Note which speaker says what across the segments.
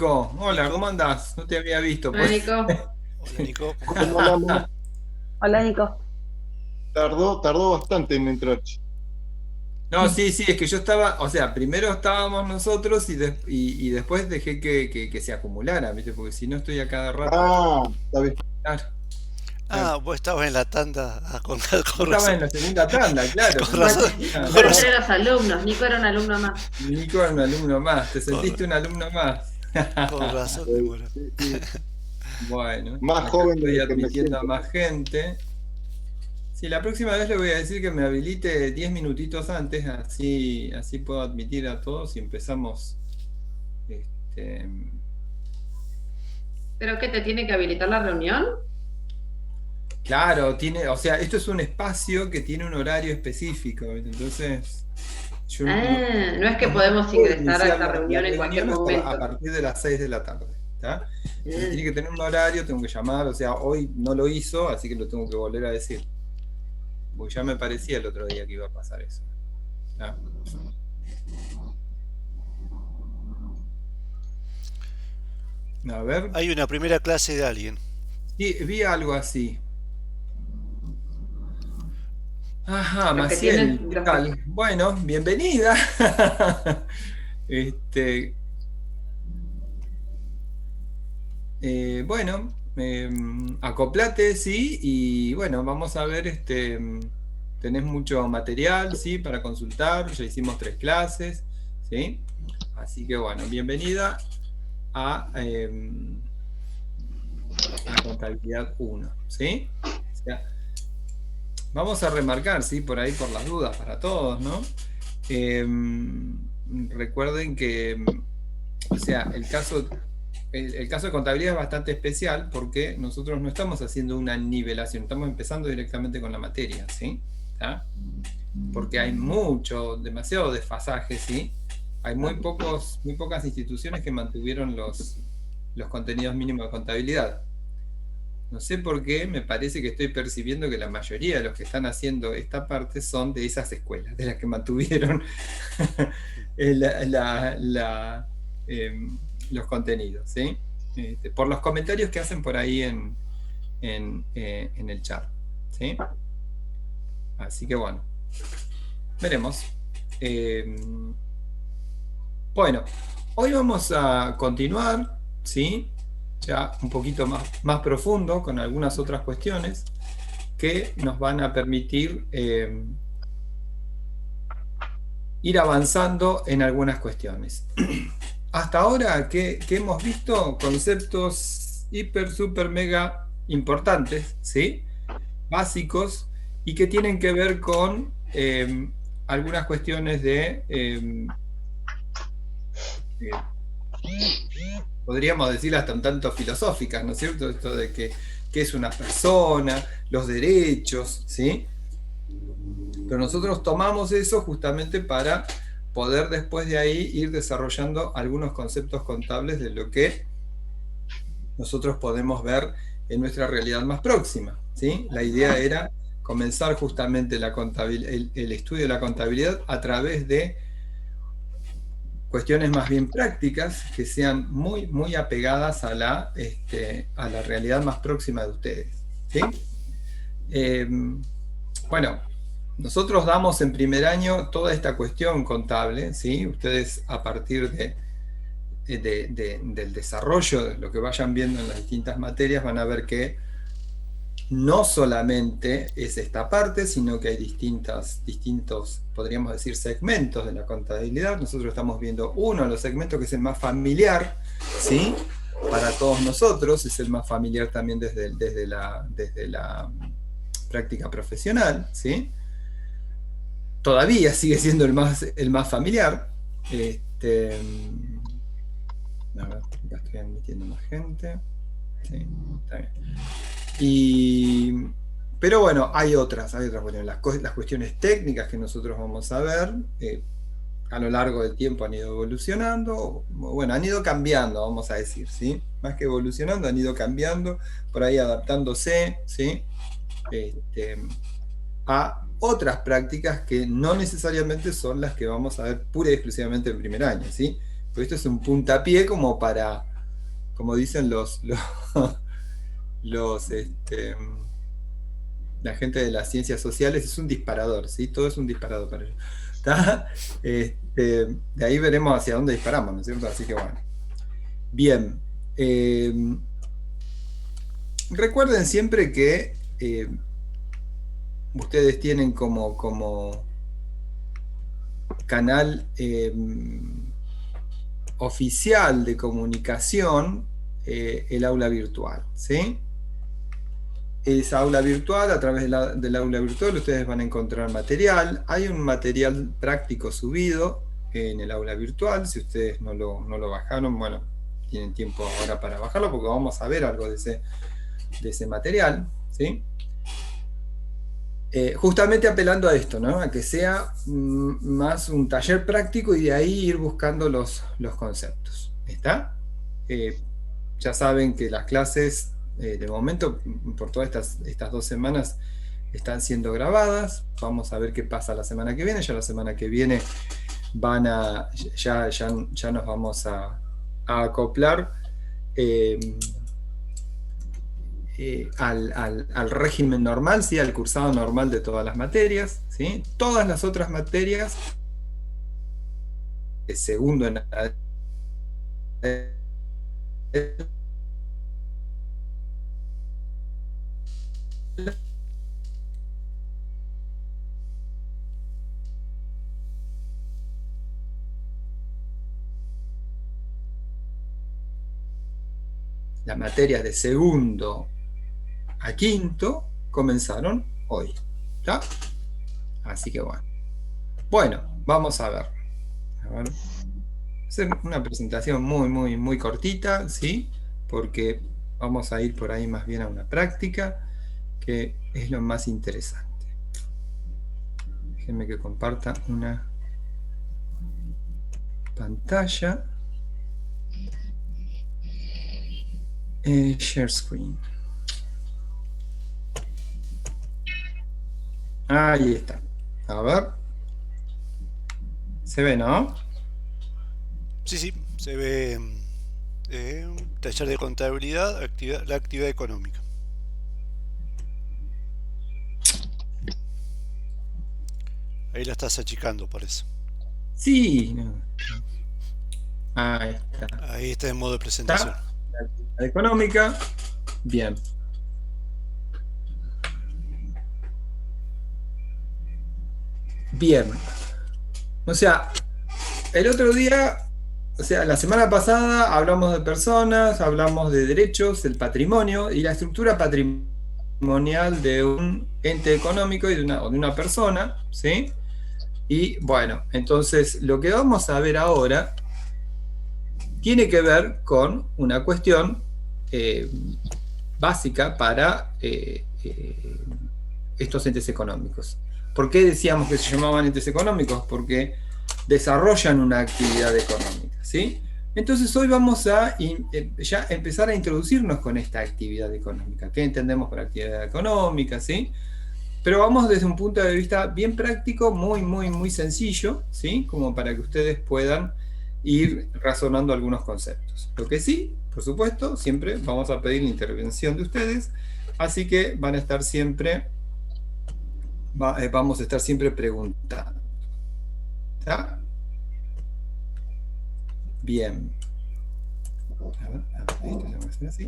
Speaker 1: Nico. Hola,
Speaker 2: Nico.
Speaker 1: ¿cómo andás? No te había visto,
Speaker 3: Hola,
Speaker 1: pues.
Speaker 3: Nico.
Speaker 2: Hola, Nico.
Speaker 4: ¿Cómo andamos?
Speaker 5: Hola, Nico.
Speaker 4: Tardó bastante en entrar.
Speaker 1: No, sí, sí, es que yo estaba, o sea, primero estábamos nosotros y después dejé que se acumulara, ¿viste? Porque si no estoy a cada rato.
Speaker 4: Ah, está bien.
Speaker 1: Claro, claro.
Speaker 2: Vos estabas en la tanda
Speaker 1: Yo
Speaker 2: con
Speaker 1: estaba
Speaker 2: razón.
Speaker 1: en la segunda tanda, claro,
Speaker 2: Con
Speaker 1: tenés
Speaker 3: Vos,
Speaker 2: razón.
Speaker 1: razón. Claro.
Speaker 2: Con
Speaker 3: vos
Speaker 2: razón.
Speaker 3: eres los alumnos. Nico era un alumno más.
Speaker 1: Nico era un alumno más, te
Speaker 2: Con,
Speaker 1: sentiste un alumno más.
Speaker 2: con razón demora.
Speaker 4: Sí, sí.
Speaker 1: Bueno,
Speaker 4: Más
Speaker 1: acá
Speaker 4: joven de
Speaker 1: estoy
Speaker 4: lo que me
Speaker 1: admitiendo a
Speaker 4: siento.
Speaker 1: más gente. Sí, la próxima vez le voy a decir que me habilite 10 minutitos antes, así puedo admitir a todos y empezamos. Este,
Speaker 3: ¿Pero qué te tiene que habilitar la reunión?
Speaker 1: claro, o sea, esto es un espacio que tiene un horario específico, ¿viste? Entonces, yo
Speaker 3: No es que podemos
Speaker 1: puedo
Speaker 3: ingresar a
Speaker 1: iniciar
Speaker 3: esta
Speaker 1: la
Speaker 3: reunión en cualquier
Speaker 1: reunión hasta a
Speaker 3: momento.
Speaker 1: partir de las 6 de la tarde, ¿está? Entonces
Speaker 3: Mm.
Speaker 1: tiene que tener un horario, tengo que llamar, o sea, hoy no lo hizo, así que lo tengo que volver a decir. Porque ya me parecía el otro día que iba a pasar eso. ¿Está? A ver,
Speaker 2: Hay una primera clase de alguien.
Speaker 1: sí, vi algo así. Ajá,
Speaker 3: Los que
Speaker 1: Maciel,
Speaker 3: tienen,
Speaker 1: ¿qué
Speaker 3: los que...
Speaker 1: tal? Bueno, bienvenida. Este, bueno, acoplate, sí, y bueno, vamos a ver, tenés mucho material, sí, para consultar, ya hicimos 3 clases, sí, así que bueno, bienvenida a Contabilidad 1, ¿sí? O sea, vamos a remarcar, sí, por ahí por las dudas para todos, ¿no? Recuerden que, o sea, el caso de contabilidad es bastante especial porque nosotros no estamos haciendo una nivelación, estamos empezando directamente con la materia, ¿sí? ¿Tá? Porque hay demasiado desfasaje, ¿sí? Hay muy pocas instituciones que mantuvieron los contenidos mínimos de contabilidad. No sé por qué, me parece que estoy percibiendo que la mayoría de los que están haciendo esta parte son de esas escuelas, de las que mantuvieron la- la- la, los contenidos, ¿sí? Por los comentarios que hacen por ahí en el chat, ¿sí? Así que bueno, veremos. Bueno, hoy vamos a continuar, ¿sí? Ya un poquito más profundo con algunas otras cuestiones que nos van a permitir ir avanzando en algunas cuestiones. Hasta ahora, ¿qué hemos visto? Conceptos hiper, super, mega importantes, ¿sí? Básicos y que tienen que ver con algunas cuestiones podríamos decir hasta un tanto filosóficas, ¿no es cierto? Esto de qué es una persona, los derechos, ¿sí? Pero nosotros tomamos eso justamente para poder después de ahí ir desarrollando algunos conceptos contables de lo que nosotros podemos ver en nuestra realidad más próxima, ¿sí? La idea era comenzar justamente el estudio de la contabilidad a través de cuestiones más bien prácticas que sean muy apegadas a la realidad más próxima de ustedes, ¿sí? Bueno, nosotros damos en primer año toda esta cuestión contable, ¿sí? Ustedes a partir del desarrollo, de lo que vayan viendo en las distintas materias, van a ver que no solamente es esta parte, sino que hay distintos, podríamos decir, segmentos de la contabilidad. Nosotros estamos viendo uno de los segmentos que es el más familiar, ¿sí? Para todos nosotros, es el más familiar también desde la práctica profesional, ¿sí? Todavía sigue siendo el más familiar. A ver, acá estoy admitiendo más gente. Sí, está bien. Pero bueno, hay otras cuestiones. Las cuestiones técnicas que nosotros vamos a ver a lo largo del tiempo han ido evolucionando, bueno, han ido cambiando, vamos a decir, ¿sí? Más que evolucionando, han ido cambiando, por ahí adaptándose, ¿sí? A otras prácticas que no necesariamente son las que vamos a ver pura y exclusivamente en primer año, ¿sí? Porque esto es un puntapié como para como dicen la gente de las ciencias sociales, es un disparador, ¿sí? Todo es un disparador para ellos. ¿Está? De ahí veremos hacia dónde disparamos, ¿no es cierto? Así que bueno. Bien. Recuerden siempre que ustedes tienen como canal oficial de comunicación el aula virtual, ¿sí? Esa aula virtual, a través del aula virtual ustedes van a encontrar material. Hay un material práctico subido en el aula virtual. Si ustedes no lo bajaron, bueno, tienen tiempo ahora para bajarlo porque vamos a ver algo de ese material, ¿sí? Justamente apelando a esto, ¿no? A que sea más un taller práctico y de ahí ir buscando los conceptos. ¿Está? Ya saben que las clases de momento, por todas estas 2 semanas, están siendo grabadas. Vamos a ver qué pasa la semana que viene. Ya la semana que viene ya nos vamos a acoplar al régimen normal, ¿sí? Al cursado normal de todas las materias, ¿sí? Todas las otras materias de segundo en las materias de segundo a quinto comenzaron hoy, ¿está? Así que bueno. Bueno, vamos a ver. Voy a hacer una presentación muy cortita, ¿sí? Porque vamos a ir por ahí más bien a una práctica, que es lo más interesante. Déjenme que comparta una pantalla. Share screen. Ahí está. A ver. ¿Se ve, no?
Speaker 2: Sí, se ve taller de contabilidad, la actividad económica. Ahí la estás achicando, parece.
Speaker 1: Sí. Ahí está.
Speaker 2: Ahí está en modo de presentación.
Speaker 1: ¿Está? La actividad económica. Bien. Bien. O sea, el otro día, o sea, la semana pasada hablamos de personas, hablamos de derechos, el patrimonio y la estructura patrimonial de un ente económico y de una persona, ¿sí? Y bueno, entonces lo que vamos a ver ahora tiene que ver con una cuestión básica para estos entes económicos. ¿Por qué decíamos que se llamaban entes económicos? Porque desarrollan una actividad económica, ¿sí? Entonces hoy vamos a ya empezar a introducirnos con esta actividad económica. ¿Qué entendemos por actividad económica, ¿sí? Pero vamos desde un punto de vista bien práctico, muy sencillo, ¿sí? Como para que ustedes puedan ir razonando algunos conceptos. Lo que sí, por supuesto, siempre vamos a pedir la intervención de ustedes, así que van a estar siempre, vamos a estar siempre preguntando. ¿Está? Bien.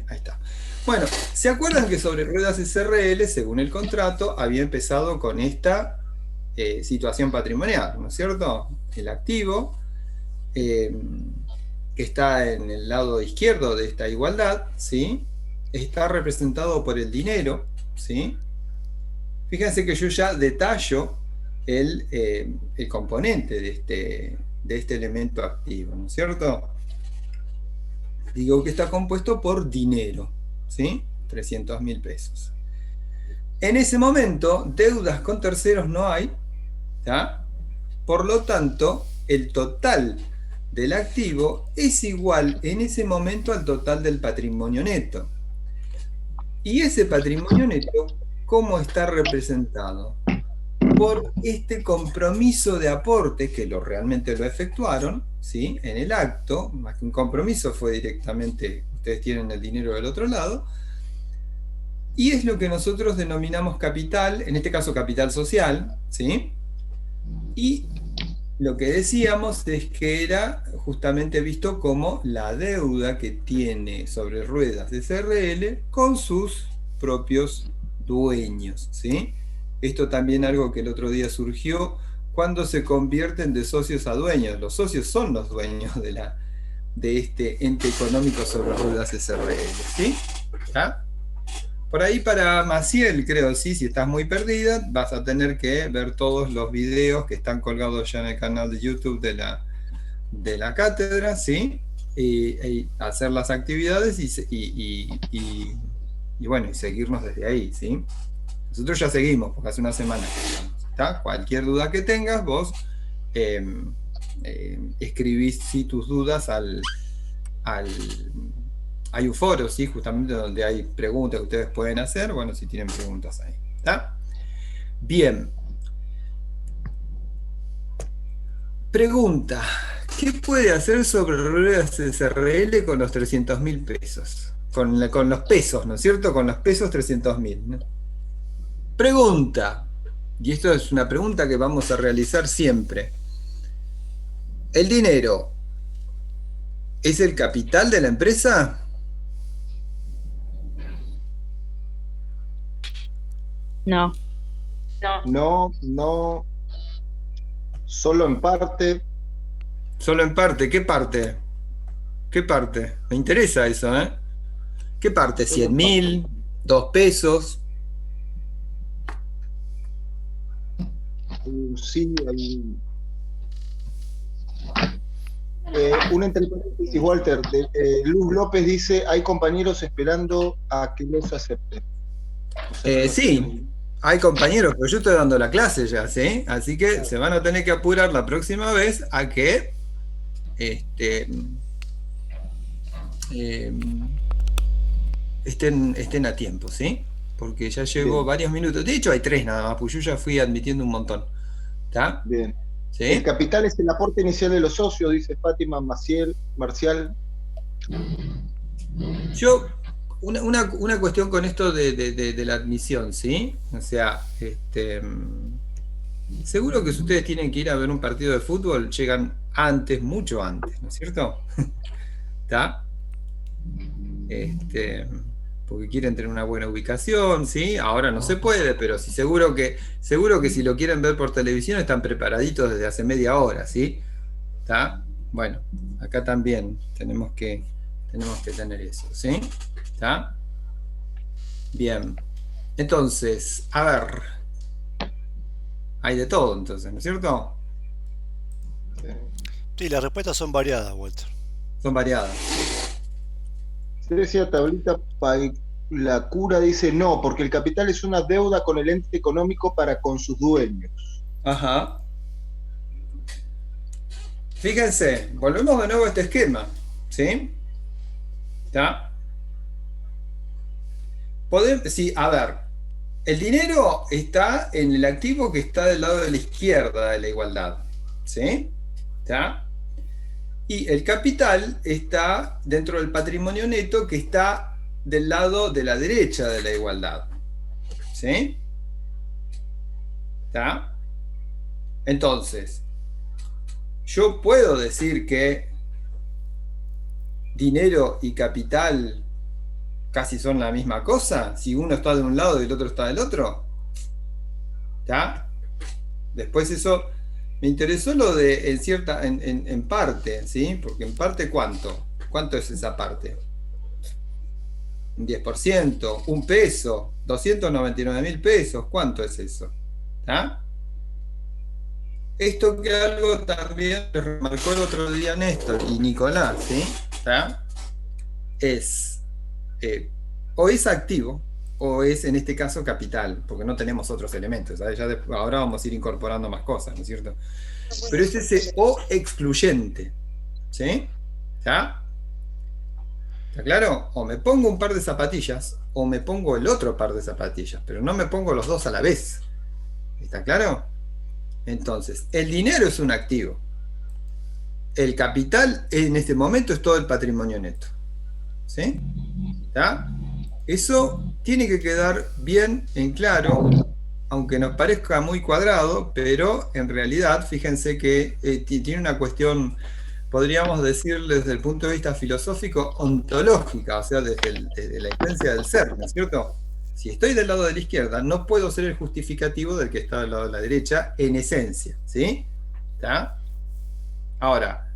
Speaker 1: Ahí está. Bueno, ¿se acuerdan que sobre Ruedas SRL, según el contrato, había empezado con esta situación patrimonial, ¿no es cierto? El activo, que está en el lado izquierdo de esta igualdad, ¿sí? Está representado por el dinero, ¿sí? Fíjense que yo ya detallo el componente de este elemento activo, ¿no es cierto? Digo que está compuesto por dinero, ¿sí? 300.000 pesos. En ese momento, deudas con terceros no hay, ¿tá? Por lo tanto, el total del activo es igual en ese momento al total del patrimonio neto. Y ese patrimonio neto, ¿cómo está representado? Por este compromiso de aporte, que realmente lo efectuaron, ¿sí? En el acto, más que un compromiso, fue directamente, ustedes tienen el dinero del otro lado, y es lo que nosotros denominamos capital, en este caso capital social, ¿sí? Y lo que decíamos es que era justamente visto como la deuda que tiene sobre ruedas SRL con sus propios dueños, ¿sí? Esto también algo que el otro día surgió cuando se convierten de socios a dueños. Los socios son los dueños de este ente económico sobre ruedas SRL, ¿sí? ¿Ah? Por ahí para Maciel, creo, sí, si estás muy perdida, vas a tener que ver todos los videos que están colgados ya en el canal de YouTube de la cátedra, ¿sí? Y hacer las actividades y bueno, y seguirnos desde ahí, ¿sí? Nosotros ya seguimos, porque hace una semana que estamos, ¿está? Cualquier duda que tengas, vos escribís sí, tus dudas hay un foro, ¿sí? Justamente donde hay preguntas que ustedes pueden hacer. Bueno, si tienen preguntas ahí. ¿Está? Bien. Pregunta. ¿Qué puede hacer sobre ruedas SRL con los 300.000 pesos? Con los pesos, ¿no es cierto? Con los pesos 300.000, ¿no? Pregunta. Y esto es una pregunta que vamos a realizar siempre. ¿El dinero es el capital de la empresa?
Speaker 5: No.
Speaker 4: No, solo en parte.
Speaker 1: Solo en parte. ¿Qué parte? ¿Qué parte? Me interesa eso, ¿eh? ¿Qué parte? ¿100.000? ¿2 pesos?
Speaker 4: Sí, hay un entre paréntesis, Walter. Luz López dice: hay compañeros esperando a que los acepten. O sea,
Speaker 1: Sí, hay compañeros, pero yo estoy dando la clase ya, ¿sí? Así que se van a tener que apurar la próxima vez a que estén a tiempo, ¿sí? Porque ya llevo
Speaker 4: Bien.
Speaker 1: varios minutos. De hecho, hay 3 nada más, pues yo ya fui admitiendo un montón. ¿Está?
Speaker 4: Bien.
Speaker 1: ¿Sí?
Speaker 4: El capital es el aporte inicial de los socios, dice Fátima Marcial.
Speaker 1: Yo, una cuestión con esto de la admisión, ¿sí? O sea, seguro que si ustedes tienen que ir a ver un partido de fútbol, llegan antes, mucho antes, ¿no es cierto? ¿Está? Porque quieren tener una buena ubicación, ¿sí? Ahora no se puede, pero sí, seguro que si lo quieren ver por televisión están preparaditos desde hace media hora, ¿sí? ¿Está? Bueno, acá también tenemos que tener eso, ¿sí? ¿Está? Bien. Entonces, a ver. Hay de todo, entonces, ¿no es cierto?
Speaker 2: Sí, las respuestas son variadas, Walter.
Speaker 1: Son variadas.
Speaker 4: Cerecia Tablita la cura dice: no, porque el capital es una deuda con el ente económico para con sus dueños.
Speaker 1: Ajá. Fíjense, volvemos de nuevo a este esquema, ¿sí? ¿Está? Sí, a ver, el dinero está en el activo que está del lado de la izquierda de la igualdad, ¿sí? ¿Está? Y el capital está dentro del patrimonio neto que está del lado de la derecha de la igualdad, ¿sí? ¿Está? Entonces, yo puedo decir que dinero y capital casi son la misma cosa, si uno está de un lado y el otro está del otro. ¿Está? Después eso, me interesó lo de en parte, ¿sí? Porque en parte, ¿cuánto es esa parte? Un 10%, un peso, 299.000 pesos, ¿cuánto es eso? ¿Está? Esto que algo también remarcó el otro día Néstor y Nicolás, ¿sí? ¿Está? Es o es activo o es en este caso capital, porque no tenemos otros elementos, ¿sabes? Ahora vamos a ir incorporando más cosas, ¿no es cierto? Pero es ese o excluyente, ¿sí? ¿Está? ¿Está claro? O me pongo un par de zapatillas o me pongo el otro par de zapatillas, pero no me pongo los dos a la vez. ¿Está claro? Entonces, el dinero es un activo. el capital en este momento es todo el patrimonio neto. ¿Sí? ¿Está? Eso tiene que quedar bien en claro, aunque nos parezca muy cuadrado, pero en realidad, fíjense que tiene una cuestión, podríamos decir desde el punto de vista filosófico, ontológica, o sea, desde la esencia del ser, ¿no es cierto? Si estoy del lado de la izquierda, no puedo ser el justificativo del que está del lado de la derecha en esencia, ¿sí? ¿Está? Ahora,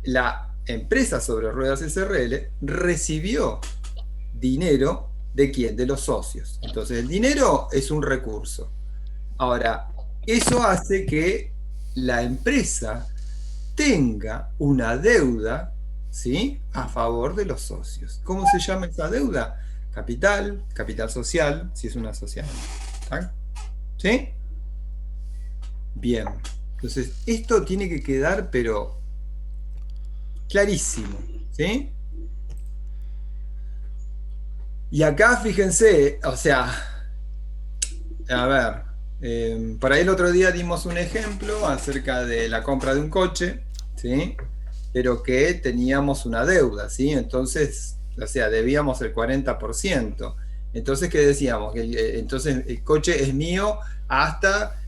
Speaker 1: la empresa sobre ruedas SRL recibió dinero ¿de quién? De los socios. Entonces, el dinero es un recurso. Ahora, eso hace que la empresa tenga una deuda, ¿sí?, a favor de los socios. ¿Cómo se llama esa deuda? Capital, capital social, si es una sociedad. ¿Sí? Bien. Entonces, esto tiene que quedar, pero clarísimo, ¿sí? Y acá, fíjense, o sea, a ver, por ahí el otro día dimos un ejemplo acerca de la compra de un coche, ¿sí? Pero que teníamos una deuda, ¿sí? Entonces, o sea, debíamos el 40%. Entonces, ¿qué decíamos? Entonces, el coche es mío hasta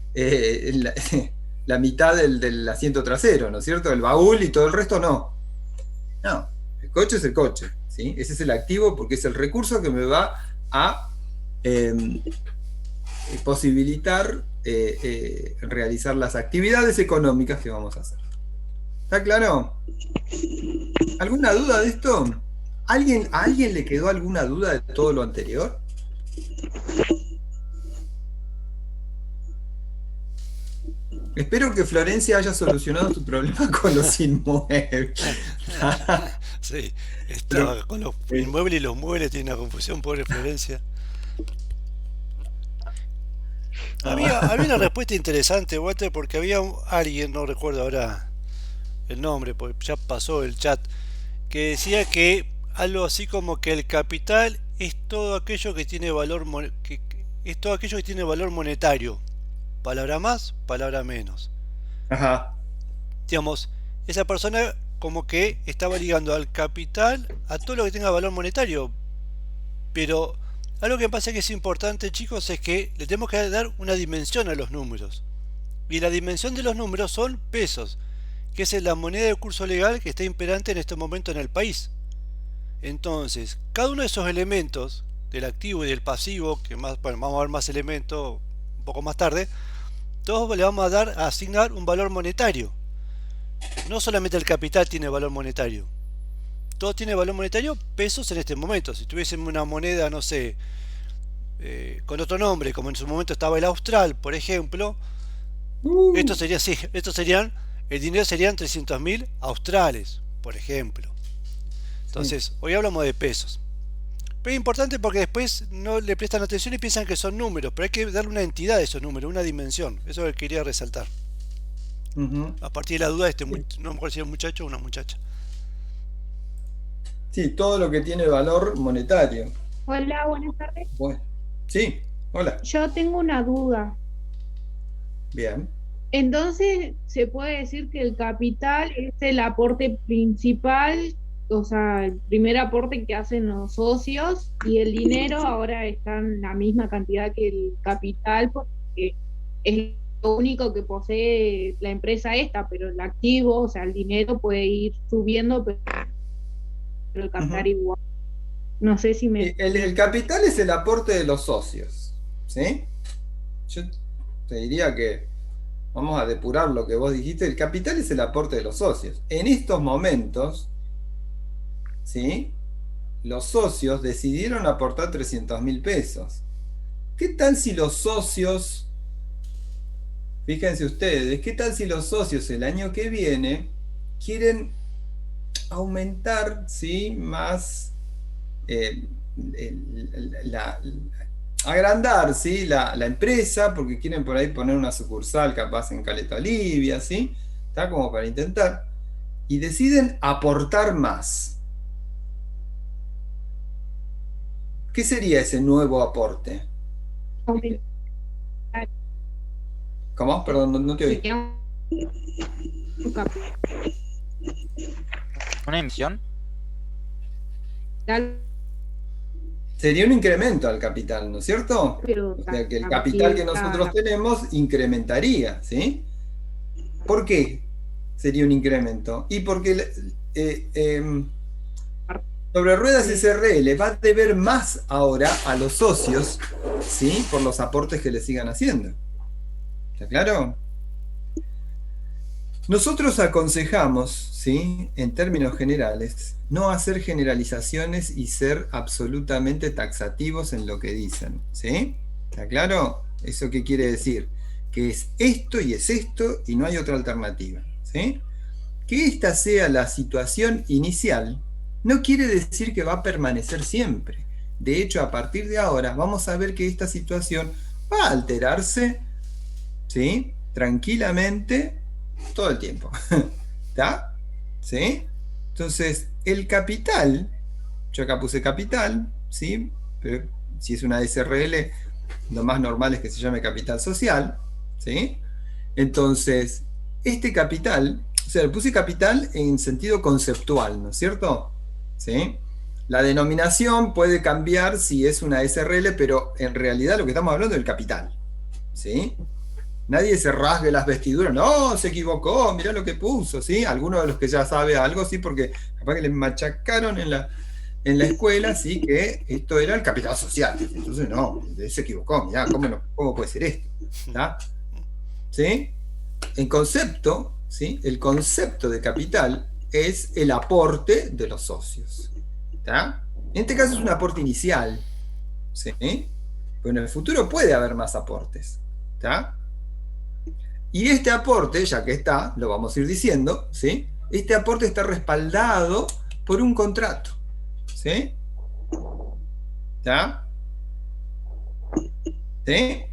Speaker 1: la mitad del asiento trasero, ¿no es cierto? El baúl y todo el resto no. No, el coche es el coche, ¿sí? Ese es el activo porque es el recurso que me va a posibilitar realizar las actividades económicas que vamos a hacer. ¿Está claro? ¿Alguna duda de esto? ¿A alguien le quedó alguna duda de todo lo anterior? Espero que Florencia haya solucionado tu problema con los inmuebles.
Speaker 2: Sí, estaba con los inmuebles y los muebles, tiene una confusión, pobre Florencia. Había una respuesta interesante, Walter, porque había alguien, no recuerdo ahora el nombre, porque ya pasó el chat, que decía que algo así como que el capital es todo aquello que tiene valor es todo aquello que tiene valor monetario. Palabra más, palabra menos.
Speaker 1: Ajá.
Speaker 2: Digamos, esa persona como que estaba ligando al capital a todo lo que tenga valor monetario. Pero algo que me pasa que es importante, chicos, es que le tenemos que dar una dimensión a los números. Y la dimensión de los números son pesos, que es la moneda de curso legal que está imperante en este momento en el país. Entonces, cada uno de esos elementos, del activo y del pasivo, que más, bueno, vamos a ver más elementos un poco más tarde, todos le vamos a asignar un valor monetario. No solamente el capital tiene valor monetario. Todo tiene valor monetario, pesos en este momento. Si tuviésemos una moneda, no sé, con otro nombre, como en su momento estaba el austral, por ejemplo, estos serían, el dinero serían 300.000 australes, por ejemplo. Entonces, hoy hablamos de pesos. Pero es importante porque después no le prestan atención y piensan que son números, pero hay que darle una entidad a esos números, una dimensión. Eso es lo que quería resaltar. A partir de la duda de no me acuerdo si era un muchacho o una muchacha.
Speaker 1: Sí, todo lo que tiene valor monetario.
Speaker 5: Hola, buenas tardes.
Speaker 1: Bueno, sí, hola.
Speaker 5: Yo tengo una duda.
Speaker 1: Bien.
Speaker 5: Entonces, ¿se puede decir que el capital es el aporte principal, o sea, el primer aporte que hacen los socios, y el dinero ahora está en la misma cantidad que el capital porque es lo único que posee la empresa esta, pero el activo, o sea, el dinero puede ir subiendo, pero el capital igual? No sé si me...
Speaker 1: El capital es el aporte de los socios, ¿sí? Yo te diría que vamos a depurar lo que vos dijiste. El capital es el aporte de los socios. En estos momentos, ¿sí?, los socios decidieron aportar 300.000 pesos. ¿Qué tal si los socios, fíjense ustedes, qué tal si los socios el año que viene quieren aumentar, ¿sí?, más, agrandar, ¿sí?, la empresa, porque quieren por ahí poner una sucursal capaz en Caleta Olivia, ¿sí?, está como para intentar, y deciden aportar más. ¿Qué sería ese nuevo aporte? ¿Cómo? Perdón, no te oí.
Speaker 6: ¿Una emisión?
Speaker 5: Tal,
Speaker 1: Sería un incremento al capital, ¿no es cierto?
Speaker 5: pero
Speaker 1: O sea que el
Speaker 5: también
Speaker 1: capital que nosotros tenemos incrementaría, ¿sí? ¿Por qué sería un incremento? Y porque Sobre Ruedas
Speaker 5: Sí.
Speaker 1: SRL va a deber más ahora a los socios, ¿sí? Por los aportes que le sigan haciendo. ¿Está claro? Nosotros aconsejamos, ¿sí? En términos generales, no hacer generalizaciones y ser absolutamente taxativos en lo que dicen, ¿sí? ¿Está claro? ¿Eso qué quiere decir? Que es esto y no hay otra alternativa, ¿sí? Que esta sea la situación inicial no quiere decir que va a permanecer siempre. De hecho, a partir de ahora vamos a ver que esta situación va a alterarse, ¿sí? Tranquilamente todo el tiempo. ¿Está? ¿Sí? Entonces, el capital, yo acá puse capital, ¿sí? Pero si es una SRL, lo más normal es que se llame capital social, ¿sí? Entonces, este capital, o sea, le puse capital en sentido conceptual, ¿no es cierto? ¿Sí? La denominación puede cambiar si es una SRL, pero en realidad lo que estamos hablando es el capital, ¿sí? Nadie se rasgue las vestiduras, no, se equivocó, mirá lo que puso, ¿sí? Algunos de los que ya sabe algo, sí, porque capaz que les machacaron en la escuela, sí, que esto era el capital social. Entonces, no, se equivocó, mirá, ¿cómo puede ser esto? ¿Está? ¿Sí? En concepto, ¿sí? El concepto de capital es el aporte de los socios. ¿Está? En este caso es un aporte inicial, ¿sí? Pero en el futuro puede haber más aportes. ¿Está? Y este aporte, ya que está, lo vamos a ir diciendo, ¿sí? Este aporte está respaldado por un contrato, ¿sí? ¿Está? ¿Sí?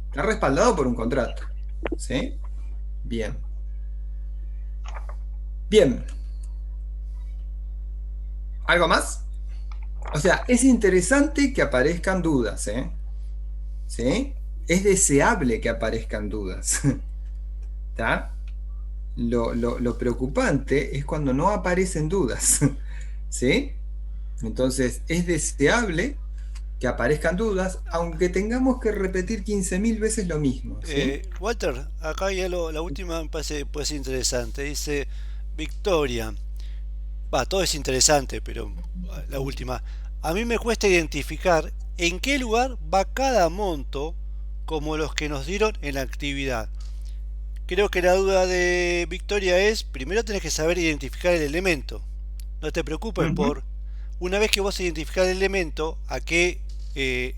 Speaker 1: Está respaldado por un contrato, ¿sí? Bien. Bien. ¿Algo más? O sea, es interesante que aparezcan dudas, ¿eh? ¿Sí? Es deseable que aparezcan dudas. ¿Está? Lo preocupante es cuando no aparecen dudas. ¿Sí? Entonces, es deseable que aparezcan dudas, aunque tengamos que repetir 15.000 veces lo mismo. ¿Sí?
Speaker 2: Walter, acá ya la última me parece puede ser interesante. Dice Victoria. Todo es interesante, pero la última. A mí me cuesta identificar en qué lugar va cada monto como los que nos dieron en la actividad. Creo que la duda de Victoria es, primero tenés que saber identificar el elemento. No te preocupes por, una vez que vos identificás el elemento, a qué,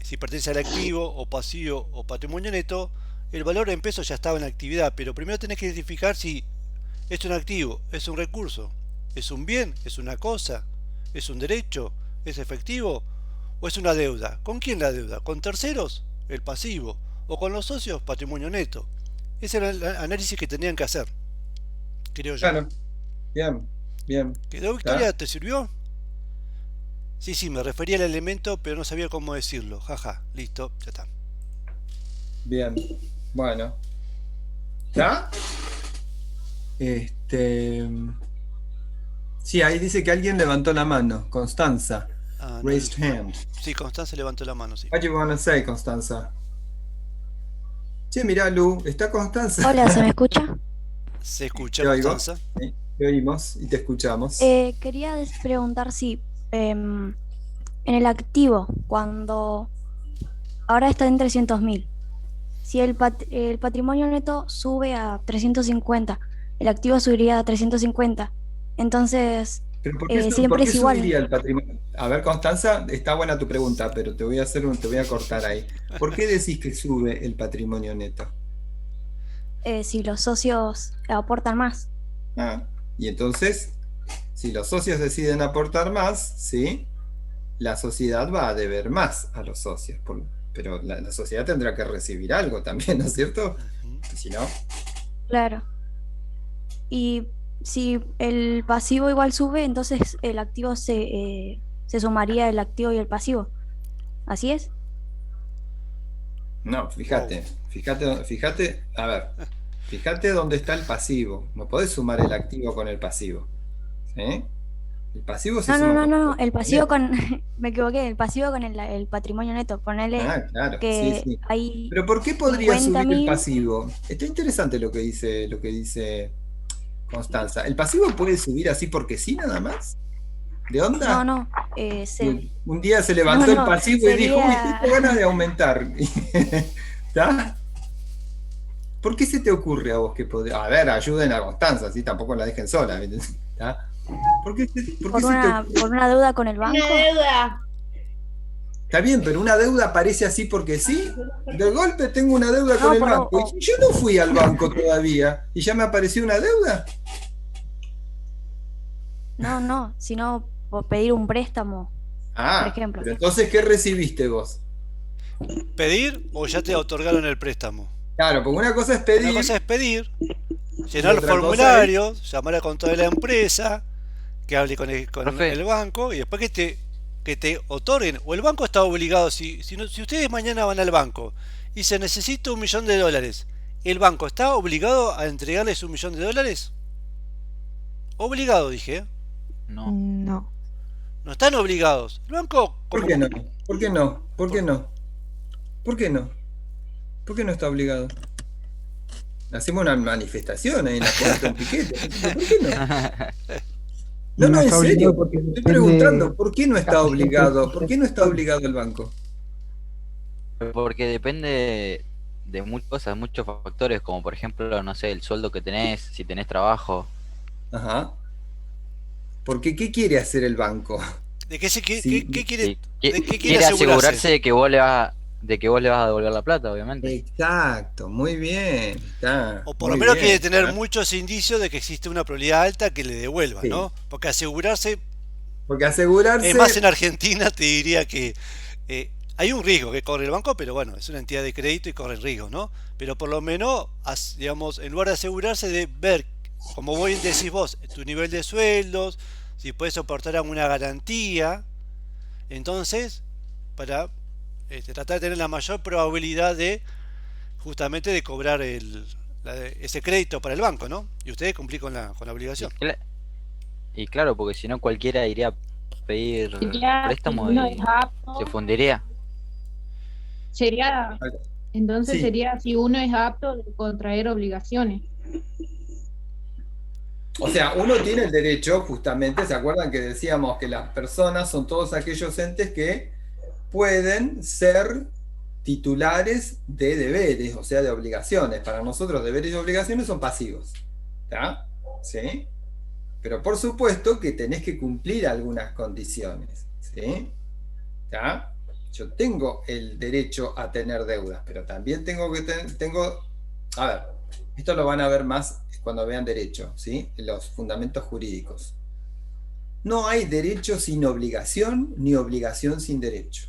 Speaker 2: si pertenece al activo o pasivo o patrimonio neto, el valor en pesos ya estaba en la actividad, pero primero tenés que identificar si es un activo, es un recurso, es un bien, es una cosa, es un derecho, es efectivo o es una deuda. ¿Con quién la deuda? ¿Con terceros? El pasivo. ¿O con los socios? Patrimonio neto. Ese era el análisis que tenían que hacer, creo yo.
Speaker 1: Claro. Bien, bien.
Speaker 2: ¿Quedó, Victoria? ¿Te sirvió? Sí, me refería al elemento, pero no sabía cómo decirlo. Jaja, listo, ya está.
Speaker 1: Bien. Bueno. ¿Está? Sí, ahí dice que alguien levantó la mano. Constanza. Raised hand.
Speaker 2: Sí, Constanza levantó la mano, sí.
Speaker 1: What you wanna say, Constanza? Che, mirá, Lu, está Constanza.
Speaker 7: Hola, ¿se me escucha?
Speaker 2: Se escucha,
Speaker 1: Te oigo.
Speaker 2: Constanza.
Speaker 1: Sí, te oímos y te escuchamos.
Speaker 7: Quería preguntar si en el activo, cuando ahora está en 300.000, si el patrimonio neto sube a 350, el activo subiría a 350. Entonces,
Speaker 1: Pero ¿por qué,
Speaker 7: siempre
Speaker 1: ¿por qué
Speaker 7: es igual.
Speaker 1: subiría el patrimonio? A ver, Constanza, está buena tu pregunta, pero te voy a cortar ahí. ¿Por qué decís que sube el patrimonio neto?
Speaker 7: Si los socios aportan más.
Speaker 1: Y entonces, si los socios deciden aportar más, ¿sí? La sociedad va a deber más a los socios, pero la sociedad tendrá que recibir algo también, ¿no es cierto? Si no.
Speaker 7: Claro. Y si el pasivo igual sube, entonces el activo se sumaría el activo y el pasivo. ¿Así es?
Speaker 1: No, fíjate, a ver, fíjate dónde está el pasivo. No podés sumar el activo con el pasivo. ¿sí? El pasivo se
Speaker 7: No, no,
Speaker 1: suma
Speaker 7: no,
Speaker 1: con
Speaker 7: no,
Speaker 1: el
Speaker 7: el pasivo
Speaker 1: neto.
Speaker 7: con, me equivoqué, el pasivo con el patrimonio neto. Ponele
Speaker 1: Ah, claro, sí,
Speaker 7: que
Speaker 1: sí.
Speaker 7: hay
Speaker 1: Pero ¿por qué podría subir el
Speaker 7: 50.000.
Speaker 1: pasivo? Está interesante lo que dice Constanza. ¿El pasivo puede subir así porque sí, nada más? ¿De
Speaker 7: No,
Speaker 1: onda?
Speaker 7: no,
Speaker 1: Un día se
Speaker 7: no,
Speaker 1: levantó el
Speaker 7: no,
Speaker 1: pasivo y dijo, uy,
Speaker 7: sería,
Speaker 1: tengo ganas de aumentar. ¿Está? ¿Por qué se te ocurre a vos que podría? A ver, ayuden a Constanza, así tampoco la dejen sola. ¿Está? ¿Por qué se te ocurre?
Speaker 7: por una deuda con el
Speaker 5: Una
Speaker 7: banco.
Speaker 5: deuda.
Speaker 1: Está bien, pero una deuda aparece así porque sí. De golpe tengo una deuda con
Speaker 7: No,
Speaker 1: el
Speaker 7: por,
Speaker 1: banco. Y yo no fui al banco todavía. ¿Y ya me apareció una deuda?
Speaker 7: no, sino por pedir un préstamo, por
Speaker 1: Ah,
Speaker 7: ejemplo.
Speaker 1: pero entonces, ¿qué recibiste vos?
Speaker 2: ¿Pedir o ya te otorgaron el préstamo?
Speaker 1: Claro, porque una cosa es
Speaker 2: Una
Speaker 1: pedir
Speaker 2: cosa es pedir,
Speaker 1: y
Speaker 2: llenar
Speaker 1: otra cosa es...
Speaker 2: formularios, llamar al contador de la empresa, que hable con
Speaker 6: Profe,
Speaker 2: el banco y después que te otorguen. O el banco está obligado, si ustedes mañana van al banco y se necesita $1.000.000, ¿el banco está obligado a entregarles $1.000.000? Obligado, dije, ¿eh?
Speaker 6: no.
Speaker 5: No.
Speaker 2: No están obligados. El banco,
Speaker 1: ¿Por qué no? ¿Por qué no? ¿Por qué no? ¿Por qué no? ¿Por qué no está obligado? Hacemos una manifestación ahí en la puerta, un piquete. ¿Por qué no? No,
Speaker 8: No
Speaker 1: en
Speaker 8: está
Speaker 1: serio.
Speaker 8: obligado porque
Speaker 1: Estoy
Speaker 8: depende
Speaker 1: preguntando, ¿por qué no está
Speaker 8: casi
Speaker 1: obligado? ¿Por qué no está
Speaker 8: 100%.
Speaker 1: obligado el banco?
Speaker 6: Porque depende de muchas cosas, muchos factores, como por ejemplo, no sé, el sueldo que tenés, si tenés trabajo.
Speaker 1: Ajá. Porque ¿qué quiere hacer el banco?
Speaker 2: ¿de qué,
Speaker 1: Sí,
Speaker 2: qué quiere,
Speaker 6: Y
Speaker 2: de qué quiere
Speaker 6: quiere
Speaker 2: asegurarse?
Speaker 6: asegurarse de que vos le vas a devolver la plata, obviamente.
Speaker 1: Exacto, muy bien. Está,
Speaker 2: O por lo
Speaker 1: muy
Speaker 2: menos
Speaker 1: bien,
Speaker 2: quiere tener
Speaker 1: ¿eh?
Speaker 2: muchos indicios de que existe una probabilidad alta que le devuelva,
Speaker 1: Sí.
Speaker 2: ¿no? Porque asegurarse,
Speaker 1: Porque asegurarse...
Speaker 2: es más en Argentina te diría que hay un riesgo que corre el banco, pero bueno, es una entidad de crédito y corre riesgo, ¿no? Pero por lo menos, digamos, en lugar de asegurarse de ver, como vos decís vos, tu nivel de sueldos, si puedes soportar alguna garantía, entonces, para tratar de tener la mayor probabilidad de justamente de cobrar ese crédito para el banco, ¿no? Y ustedes cumplir con la
Speaker 6: Y,
Speaker 2: obligación.
Speaker 6: y claro, porque si no cualquiera iría a pedir
Speaker 5: Ya, si
Speaker 6: préstamo
Speaker 5: uno es
Speaker 6: y
Speaker 5: apto,
Speaker 6: se fundiría.
Speaker 5: sería, entonces
Speaker 1: Sí.
Speaker 5: sería si uno es apto de contraer obligaciones.
Speaker 1: O sea, uno tiene el derecho, justamente, ¿se acuerdan que decíamos que las personas son todos aquellos entes que pueden ser titulares de deberes, o sea, de obligaciones? Para nosotros, deberes y obligaciones son pasivos. ¿Está? ¿Sí? Pero por supuesto que tenés que cumplir algunas condiciones. ¿Sí? ¿Está? Yo tengo el derecho a tener deudas, pero también a ver, esto lo van a ver más cuando vean derecho, ¿sí? Los fundamentos jurídicos. No hay derecho sin obligación, ni obligación sin derecho.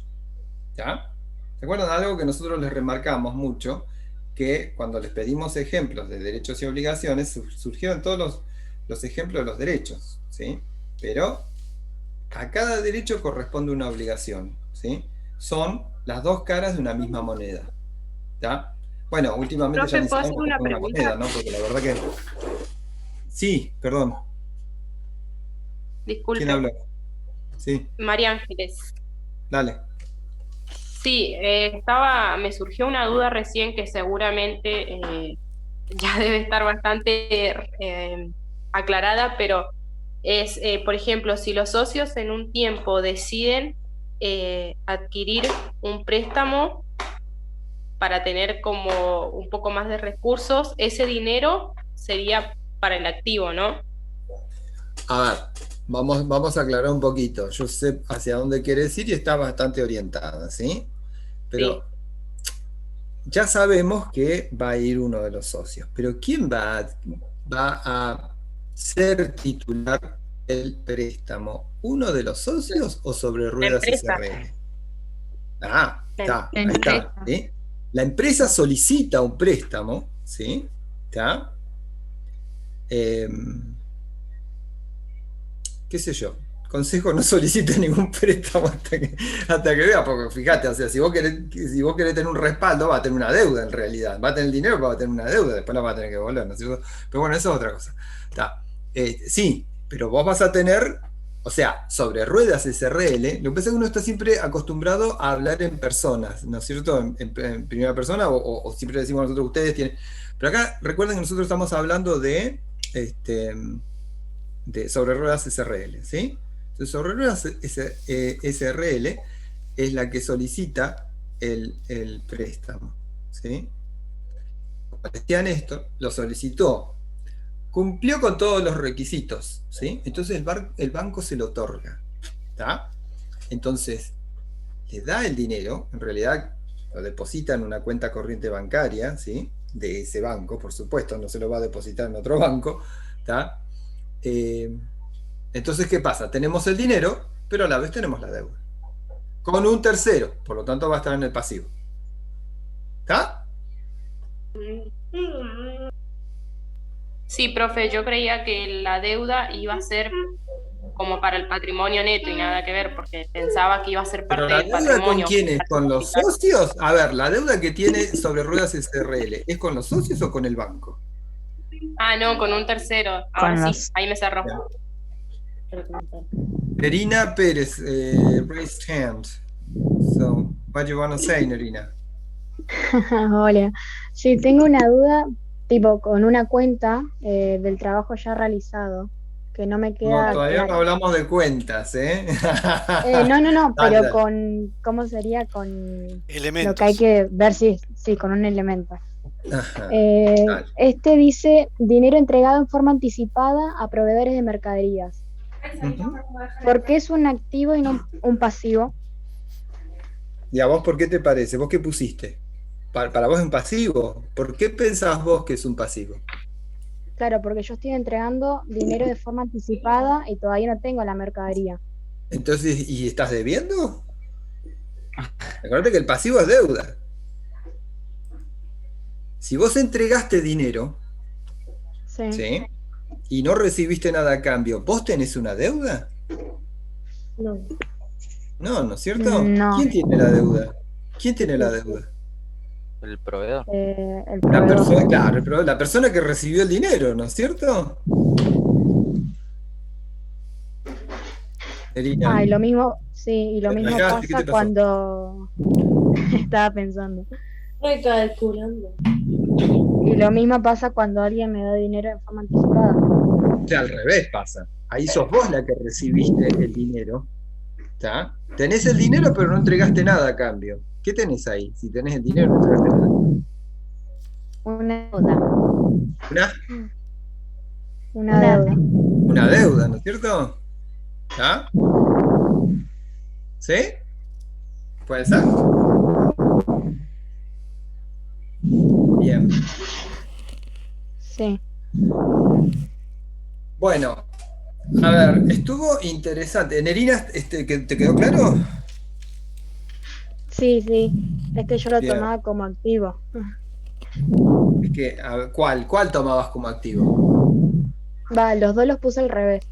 Speaker 1: ¿Ya? ¿Se acuerdan de algo que nosotros les remarcamos mucho? Que cuando les pedimos ejemplos de derechos y obligaciones, surgieron todos los ejemplos de los derechos, ¿sí? Pero a cada derecho corresponde una obligación, ¿sí? Son las dos caras de una misma moneda. ¿Ya? Bueno, últimamente
Speaker 3: Profe,
Speaker 1: ya ni
Speaker 3: ¿puedo
Speaker 1: sabemos
Speaker 3: hacer una
Speaker 1: qué es una
Speaker 3: pregunta?
Speaker 1: moneda, ¿no? Porque la verdad que... Sí, perdón. ¿Quién
Speaker 3: Disculpe,
Speaker 1: habló? Sí,
Speaker 3: María Ángeles.
Speaker 1: dale.
Speaker 3: Sí, me surgió una duda recién que seguramente ya debe estar bastante aclarada, pero es, por ejemplo, si los socios en un tiempo deciden adquirir un préstamo para tener como un poco más de recursos, ese dinero sería para el activo, ¿no?
Speaker 1: A ver, vamos a aclarar un poquito. Yo sé hacia dónde quieres ir y está bastante orientada, ¿sí? Pero ya sabemos que va a ir uno de los socios. Pero ¿quién va a ser titular del préstamo? ¿Uno de los socios o sobre ruedas
Speaker 3: empresa.
Speaker 1: SRL? Ah, está,
Speaker 5: La
Speaker 1: ahí está.
Speaker 5: empresa.
Speaker 1: ¿Sí? La empresa solicita un préstamo, ¿sí? ¿Está? Qué sé yo, consejo, no solicite ningún préstamo hasta que vea, porque fíjate, o sea, si vos querés tener un respaldo, va a tener una deuda en realidad, va a tener el dinero, pero va a tener una deuda, después la va a tener que devolver, ¿no es cierto? Pero bueno, eso es otra cosa. Está. Sí, Pero vos vas a tener, o sea, sobre ruedas SRL, lo que pasa es que uno está siempre acostumbrado a hablar en personas, ¿no es cierto? En primera persona, o siempre decimos nosotros, ustedes tienen. Pero acá recuerden que nosotros estamos hablando de sobre ruedas SRL, ¿sí? Entonces, sobre ruedas SRL es la que solicita el préstamo, ¿sí? Cuando decían esto, lo solicitó, cumplió con todos los requisitos, ¿sí? Entonces el banco se lo otorga, ¿está? Entonces, le da el dinero, en realidad lo deposita en una cuenta corriente bancaria, ¿sí? De ese banco, por supuesto, no se lo va a depositar en otro banco, ¿está? Entonces, ¿qué pasa? Tenemos el dinero, pero a la vez tenemos la deuda. Con un tercero, por lo tanto va a estar en el pasivo. ¿Está?
Speaker 3: Sí, profe, yo creía que la deuda iba a ser como para el patrimonio neto y nada que ver, porque pensaba que iba a ser
Speaker 1: ¿Pero
Speaker 3: parte
Speaker 1: la
Speaker 3: del
Speaker 1: deuda
Speaker 3: patrimonio.
Speaker 1: con quién es? ¿Con los socios? A ver, la deuda que tiene sobre ruedas SRL, ¿es con los socios o con el banco?
Speaker 3: Ah, no, con un tercero. Ahora sí, ahí me cerró.
Speaker 1: Nerina Pérez, raised hand. So, what do you want to say, Nerina?
Speaker 8: Hola. Sí, tengo una duda, tipo con una cuenta del trabajo ya realizado, que no me queda
Speaker 1: No, todavía no
Speaker 8: clara.
Speaker 1: hablamos de cuentas, ¿eh?
Speaker 8: No,
Speaker 1: Dale,
Speaker 8: pero
Speaker 1: dale.
Speaker 8: con, ¿cómo sería? Con lo
Speaker 2: Elementos.
Speaker 8: que hay que ver si, sí, con un elemento.
Speaker 1: Ajá, dale.
Speaker 8: Este dice dinero entregado en forma anticipada a proveedores de mercaderías.
Speaker 1: Ujú.
Speaker 8: ¿Por qué es un activo y no un pasivo?
Speaker 1: ¿Y a vos por qué te parece? ¿Vos qué pusiste? Para vos es un pasivo. ¿Por qué pensás vos que es un pasivo?
Speaker 8: Claro, porque yo estoy entregando dinero de forma anticipada y todavía no tengo la mercadería.
Speaker 1: Entonces, ¿y estás debiendo? Acuérdate que el pasivo es deuda. Si vos entregaste dinero,
Speaker 8: Sí.
Speaker 1: ¿sí? Y no recibiste nada a cambio, ¿vos tenés una deuda?
Speaker 8: No.
Speaker 1: No, ¿no es cierto?
Speaker 8: No.
Speaker 1: ¿Quién tiene la deuda? ¿Quién tiene la deuda?
Speaker 6: El proveedor.
Speaker 8: El
Speaker 1: La
Speaker 8: proveedor.
Speaker 1: persona, claro, pero la persona que recibió el dinero, ¿no es cierto? Nerina,
Speaker 8: Ah, y lo mismo, sí, y lo
Speaker 1: ¿te
Speaker 8: mismo
Speaker 1: relajaste? ¿Qué
Speaker 8: pasa
Speaker 1: te pasó?
Speaker 8: cuando estaba pensando.
Speaker 9: Recalculando.
Speaker 8: Y lo mismo pasa cuando alguien me da dinero en forma anticipada.
Speaker 1: O sea, al revés pasa. Ahí sos vos la que recibiste el dinero. ¿Está? Tenés el dinero, pero no entregaste nada a cambio. ¿Qué tenés ahí? Si tenés el dinero, no entregaste nada.
Speaker 8: Una deuda.
Speaker 1: ¿Una?
Speaker 8: Una deuda.
Speaker 1: Una deuda, ¿no es cierto? ¿Está? ¿Sí? ¿Puede ser? Bien.
Speaker 8: Sí.
Speaker 1: Bueno, a ver, estuvo interesante. Nerina, ¿te quedó claro?
Speaker 8: Sí. Es que yo lo
Speaker 1: Bien.
Speaker 8: tomaba como activo.
Speaker 1: Es que, a ver, ¿cuál tomabas como activo?
Speaker 8: Va, los dos los puse al revés.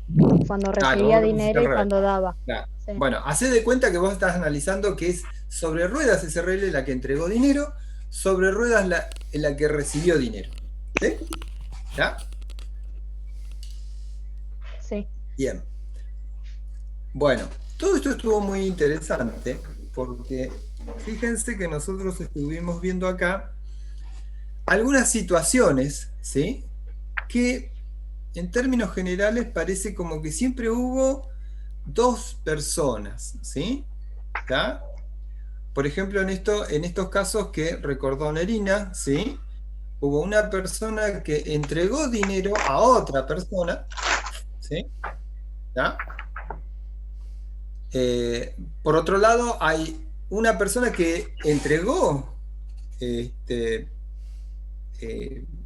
Speaker 8: Cuando
Speaker 1: Ah,
Speaker 8: recibía
Speaker 1: los dos los pusiste
Speaker 8: dinero
Speaker 1: al
Speaker 8: y
Speaker 1: revés.
Speaker 8: cuando daba.
Speaker 1: Claro.
Speaker 8: Sí.
Speaker 1: Bueno, hacé de cuenta que vos estás analizando que es sobre ruedas SRL la que entregó dinero, sobre ruedas la que recibió dinero. ¿Sí? ¿Ya?
Speaker 8: Sí.
Speaker 1: Bien. Bueno, todo esto estuvo muy interesante porque fíjense que nosotros estuvimos viendo acá algunas situaciones, ¿sí? Que en términos generales parece como que siempre hubo dos personas, ¿sí? ¿Está? Por ejemplo, en estos casos que recordó Nerina, ¿sí? Hubo una persona que entregó dinero a otra persona, ¿sí? ¿Está? Por otro lado, hay una persona que entregó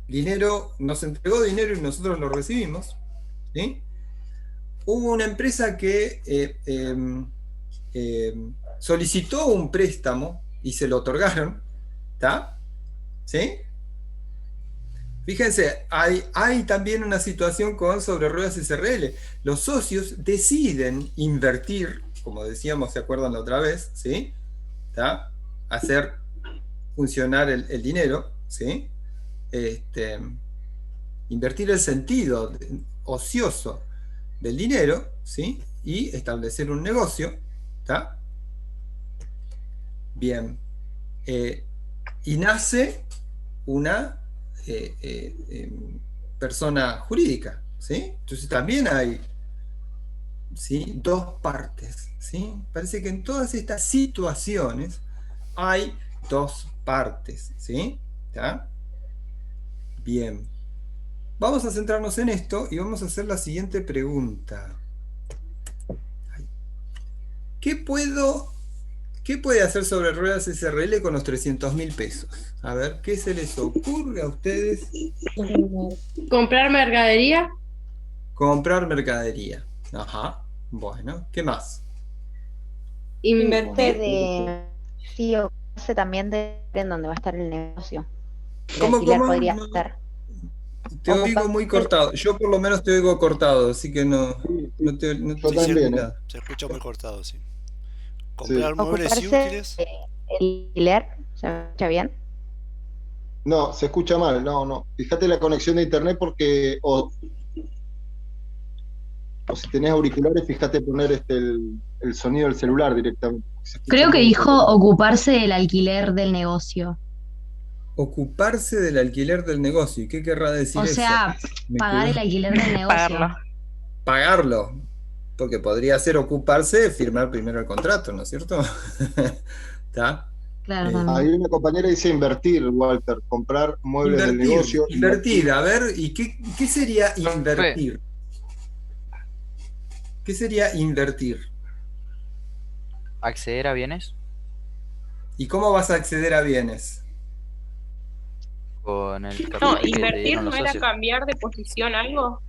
Speaker 1: dinero, nos entregó dinero y nosotros lo recibimos, ¿sí? Hubo una empresa que solicitó un préstamo y se lo otorgaron, ¿está? ¿Sí? Fíjense, hay también una situación con sobre ruedas SRL. Los socios deciden invertir, como decíamos, ¿se acuerdan la otra vez? ¿Sí? ¿Está? Hacer funcionar el dinero, ¿sí? Invertir el sentido ocioso del dinero, ¿sí? Y establecer un negocio, ¿está? Bien. Y nace una persona jurídica, ¿sí? Entonces también hay, ¿sí?, dos partes, ¿sí? Parece que en todas estas situaciones hay dos partes, ¿sí? ¿Está? Bien. Vamos a centrarnos en esto y vamos a hacer la siguiente pregunta. ¿Qué puede hacer sobre ruedas SRL con los 300.000 pesos? A ver, ¿qué se les ocurre a ustedes?
Speaker 3: ¿Comprar mercadería?
Speaker 1: Comprar mercadería. Ajá. Bueno, ¿qué más?
Speaker 3: Invertir.
Speaker 10: Sí, o también de en dónde va a estar el negocio.
Speaker 1: ¿Cómo,
Speaker 10: Alquiler
Speaker 1: cómo?
Speaker 10: podría
Speaker 1: No,
Speaker 10: ser.
Speaker 1: te oigo muy cortado. Yo por lo menos te oigo cortado, así que no te
Speaker 4: Yo
Speaker 1: oigo
Speaker 4: también,
Speaker 1: nada.
Speaker 2: Se escucha muy cortado, sí. Comprar muebles y
Speaker 10: Ocuparse
Speaker 2: útiles.
Speaker 10: el alquiler, ¿se me escucha bien?
Speaker 4: No, se escucha mal, no. Fíjate la conexión de internet porque, o si tenés auriculares, fíjate poner el sonido del celular directamente.
Speaker 11: Creo que dijo ocuparse del alquiler del negocio.
Speaker 1: Ocuparse del alquiler del negocio. ¿Y qué querrá decir
Speaker 11: O
Speaker 1: eso?
Speaker 11: sea,
Speaker 1: Me
Speaker 11: pagar
Speaker 1: quedó-
Speaker 11: el alquiler del negocio.
Speaker 1: Pagarlo. Porque podría ser ocuparse, firmar primero el contrato, ¿no es cierto? ¿Está?
Speaker 11: Claro,
Speaker 4: Hay
Speaker 11: también.
Speaker 4: una compañera que dice invertir, Walter, comprar muebles del negocio.
Speaker 1: Invertir. A ver, ¿y qué sería invertir? ¿Qué sería invertir?
Speaker 6: ¿Acceder a bienes?
Speaker 1: ¿Y cómo vas a acceder a bienes?
Speaker 6: Con el
Speaker 3: No,
Speaker 6: capital que te
Speaker 3: invertir
Speaker 6: dieron
Speaker 3: no
Speaker 6: los
Speaker 3: era
Speaker 6: socios.
Speaker 3: cambiar de posición algo.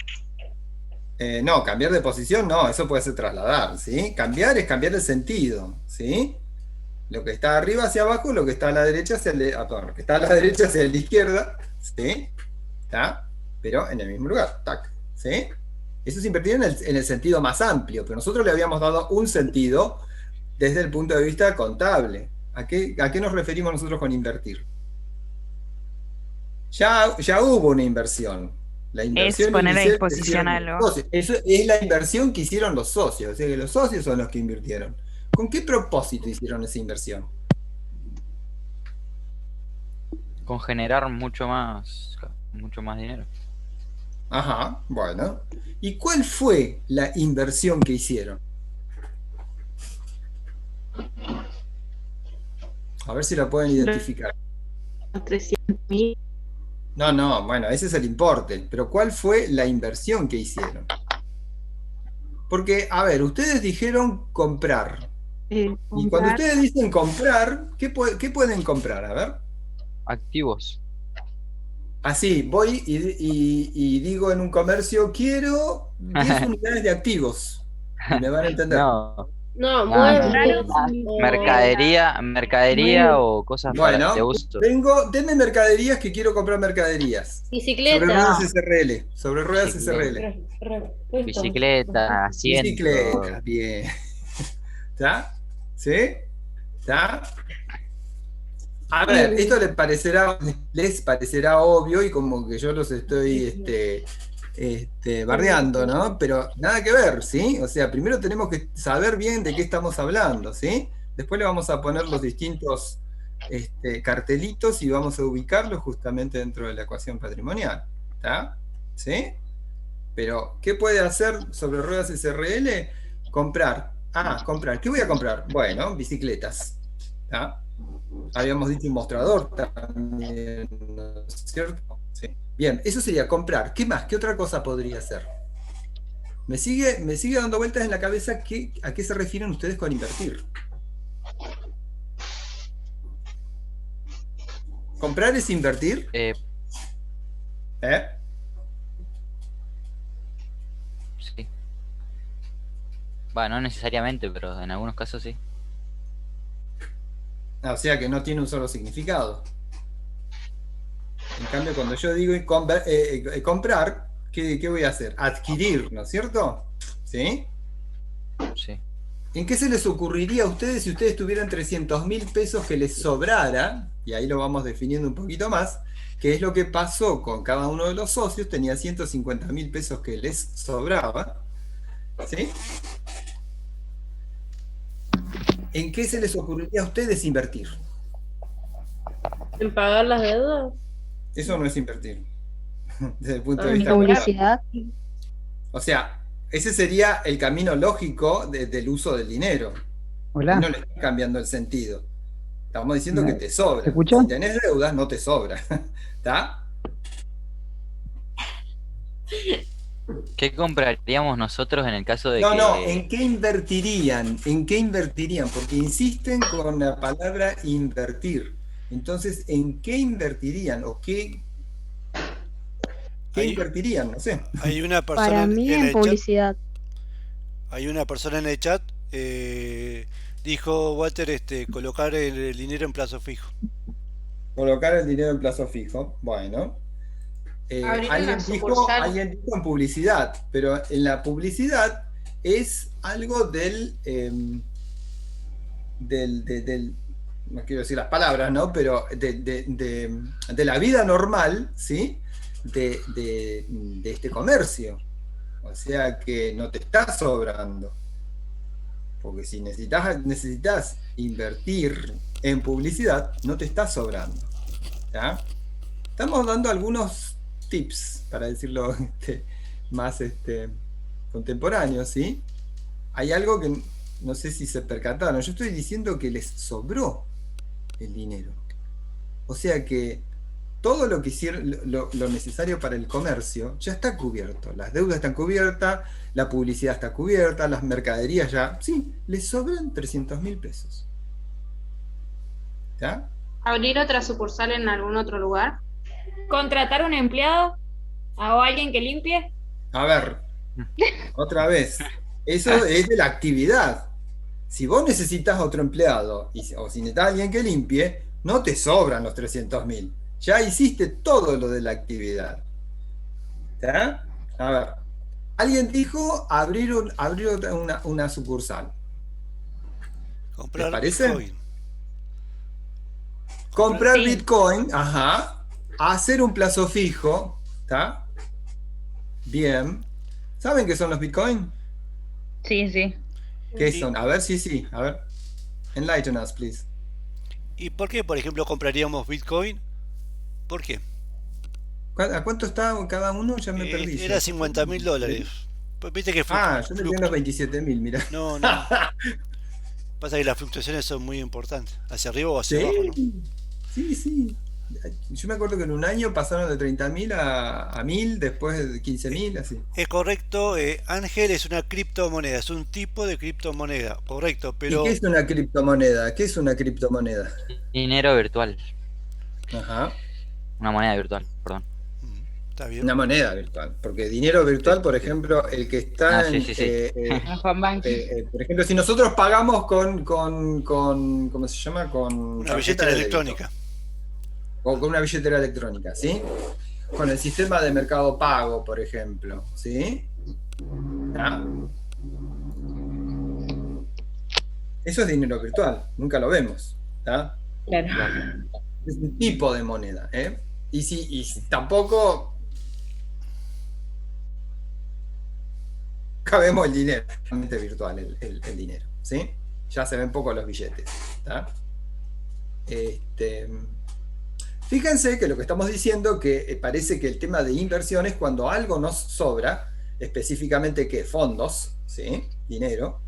Speaker 1: No, cambiar de posición no, eso puede ser trasladar, ¿sí? Cambiar es cambiar el sentido, ¿sí? Lo que está arriba hacia abajo, lo que está a la derecha hacia lo que está a la derecha hacia la izquierda, ¿sí? ¿Está? Pero en el mismo lugar, tac, ¿sí? Eso es invertir en el sentido más amplio, pero nosotros le habíamos dado un sentido desde el punto de vista contable. ¿A qué nos referimos nosotros con invertir? Ya hubo una inversión. La inversión
Speaker 12: Es poner a
Speaker 1: inicial que
Speaker 12: disposición
Speaker 1: hicieron los
Speaker 12: algo.
Speaker 1: socios. Eso es la inversión que hicieron los socios. O sea que los socios son los que invirtieron. ¿Con qué propósito hicieron esa inversión?
Speaker 6: Con generar mucho más dinero.
Speaker 1: Ajá, bueno. ¿Y cuál fue la inversión que hicieron? A ver si la pueden identificar.
Speaker 5: 300.000.
Speaker 1: No, bueno, ese es el importe. Pero ¿cuál fue la inversión que hicieron? Porque, a ver, ustedes dijeron comprar. Y cuando ustedes dicen comprar, ¿qué pueden comprar? A ver.
Speaker 6: Activos.
Speaker 1: Así, voy y digo en un comercio, quiero 10 unidades de activos. Y me van a entender.
Speaker 3: No,
Speaker 6: muebles.
Speaker 3: muebles.
Speaker 6: Mercadería o cosas
Speaker 1: Bueno,
Speaker 6: de uso.
Speaker 1: denme mercaderías que quiero comprar mercaderías.
Speaker 3: Bicicleta.
Speaker 1: Sobre ruedas SRL. Sobre ruedas SRL.
Speaker 6: Bicicleta, asiento.
Speaker 1: Bicicleta, bien. ¿Está? ¿Sí? ¿Está? A ver, esto les parecerá obvio y como que yo los estoy bardeando, ¿no? Pero nada que ver, ¿sí? O sea, primero tenemos que saber bien de qué estamos hablando, ¿sí? Después le vamos a poner los distintos cartelitos y vamos a ubicarlos justamente dentro de la ecuación patrimonial, ¿está? ¿Sí? Pero, ¿qué puede hacer sobre ruedas SRL? Comprar. Comprar. ¿Qué voy a comprar? Bueno, bicicletas. ¿Está? Habíamos dicho un mostrador también, ¿no es cierto? Sí. Bien, eso sería comprar. ¿Qué más? ¿Qué otra cosa podría ser? Me sigue dando vueltas en la cabeza a qué se refieren ustedes con invertir. ¿Comprar es invertir?
Speaker 6: Sí. Bueno, no necesariamente, pero en algunos casos sí.
Speaker 1: O sea que no tiene un solo significado. En cambio, cuando yo digo comprar, ¿qué voy a hacer? Adquirir, ¿no es cierto? ¿Sí?
Speaker 6: Sí.
Speaker 1: ¿En qué se les ocurriría a ustedes si ustedes tuvieran 300.000 pesos que les sobrara? Y ahí lo vamos definiendo un poquito más. ¿Qué es lo que pasó con cada uno de los socios? Tenía 150.000 pesos que les sobraba. ¿Sí? ¿En qué se les ocurriría a ustedes invertir?
Speaker 9: ¿En pagar las deudas?
Speaker 1: Eso no es invertir, desde el punto de
Speaker 9: En
Speaker 1: vista
Speaker 8: publicidad.
Speaker 1: O sea, ese sería el camino lógico del uso del dinero.
Speaker 12: Hola.
Speaker 1: No le estoy cambiando el sentido. Estamos diciendo que te
Speaker 12: ¿Se
Speaker 1: sobra.
Speaker 12: escucha?
Speaker 1: Si tenés deudas, no te sobra. ¿Está?
Speaker 6: ¿Qué compraríamos nosotros en el caso de
Speaker 1: No,
Speaker 6: que...
Speaker 1: no, ¿en qué invertirían? ¿En qué invertirían? Porque insisten con la palabra invertir. Entonces, ¿en qué invertirían? ¿O qué
Speaker 2: Hay,
Speaker 1: invertirían? No sé.
Speaker 2: hay una persona
Speaker 8: Para mí
Speaker 2: en
Speaker 8: en
Speaker 2: el chat.
Speaker 8: publicidad.
Speaker 2: Hay una persona en el chat. Dijo Walter, colocar el dinero en plazo fijo.
Speaker 1: Colocar el dinero en plazo fijo. Bueno.
Speaker 3: Abrir una sucursal.
Speaker 1: Alguien dijo en publicidad, pero en la publicidad es algo no quiero decir las palabras, ¿no? Pero de la vida normal, ¿sí? De este comercio. O sea que no te está sobrando. Porque si necesitas invertir en publicidad, no te está sobrando. ¿Ya? Estamos dando algunos tips, para decirlo más contemporáneo, ¿sí? Hay algo que no sé si se percataron. Yo estoy diciendo que les sobró el dinero. O sea que todo lo que hicieron, lo necesario para el comercio ya está cubierto. Las deudas están cubiertas, la publicidad está cubierta, las mercaderías ya... Sí, les sobran 300.000 pesos. ¿Ya?
Speaker 3: ¿Abrir otra sucursal en algún otro lugar?
Speaker 13: ¿Contratar un empleado o alguien que limpie?
Speaker 1: A ver, otra vez. Eso es de la actividad. Si vos necesitas otro empleado o si necesitas alguien que limpie, no te sobran los 300.000. Ya hiciste todo lo de la actividad. ¿Está? A ver. Alguien dijo abrir una sucursal.
Speaker 2: Comprar
Speaker 1: ¿Les parece?
Speaker 2: Bitcoin.
Speaker 1: Comprar
Speaker 13: Sí.
Speaker 1: Bitcoin, ajá. Hacer un plazo fijo. ¿Está? Bien. ¿Saben qué son los Bitcoin?
Speaker 13: Sí, sí.
Speaker 1: ¿Qué
Speaker 2: Sí.
Speaker 1: son? A ver, sí. A ver. Enlighten us, please.
Speaker 2: ¿Y por qué, por ejemplo, compraríamos Bitcoin? ¿Por qué?
Speaker 1: ¿A cuánto está cada uno? Ya me perdí.
Speaker 2: Era $50.000. Pues viste que
Speaker 1: Yo me quedé en los 27.000, mira.
Speaker 2: No. Pasa que las fluctuaciones son muy importantes. Hacia arriba o hacia
Speaker 1: Sí,
Speaker 2: abajo, ¿no?
Speaker 1: sí. Yo me acuerdo que en un año pasaron de 30.000 a 1.000, después de 15.000, así.
Speaker 2: Es correcto, Ángel es una criptomoneda, es un tipo de criptomoneda, correcto,
Speaker 1: ¿Y
Speaker 2: pero
Speaker 1: qué es una criptomoneda? ¿Qué es una criptomoneda?
Speaker 6: Dinero virtual.
Speaker 1: Ajá.
Speaker 6: Una moneda virtual, perdón.
Speaker 2: está bien.
Speaker 1: Una moneda virtual. Porque dinero virtual, por ejemplo, el que está
Speaker 6: Sí.
Speaker 1: por ejemplo, si nosotros pagamos con ¿cómo se llama? Con
Speaker 2: Una
Speaker 1: tarjeta
Speaker 2: billetera
Speaker 1: de débito.
Speaker 2: electrónica.
Speaker 1: O con una billetera electrónica, ¿sí? Con el sistema de mercado pago, por ejemplo, ¿sí? ¿Ah? Eso es dinero virtual, nunca lo vemos, ¿tá?
Speaker 13: Claro.
Speaker 1: Es un tipo de moneda, ¿eh? Y tampoco vemos el dinero, realmente virtual el dinero, ¿sí? Ya se ven poco los billetes, ¿tá? Fíjense que lo que estamos diciendo que parece que el tema de inversión es cuando algo nos sobra, específicamente ¿qué? Fondos, ¿sí? Dinero,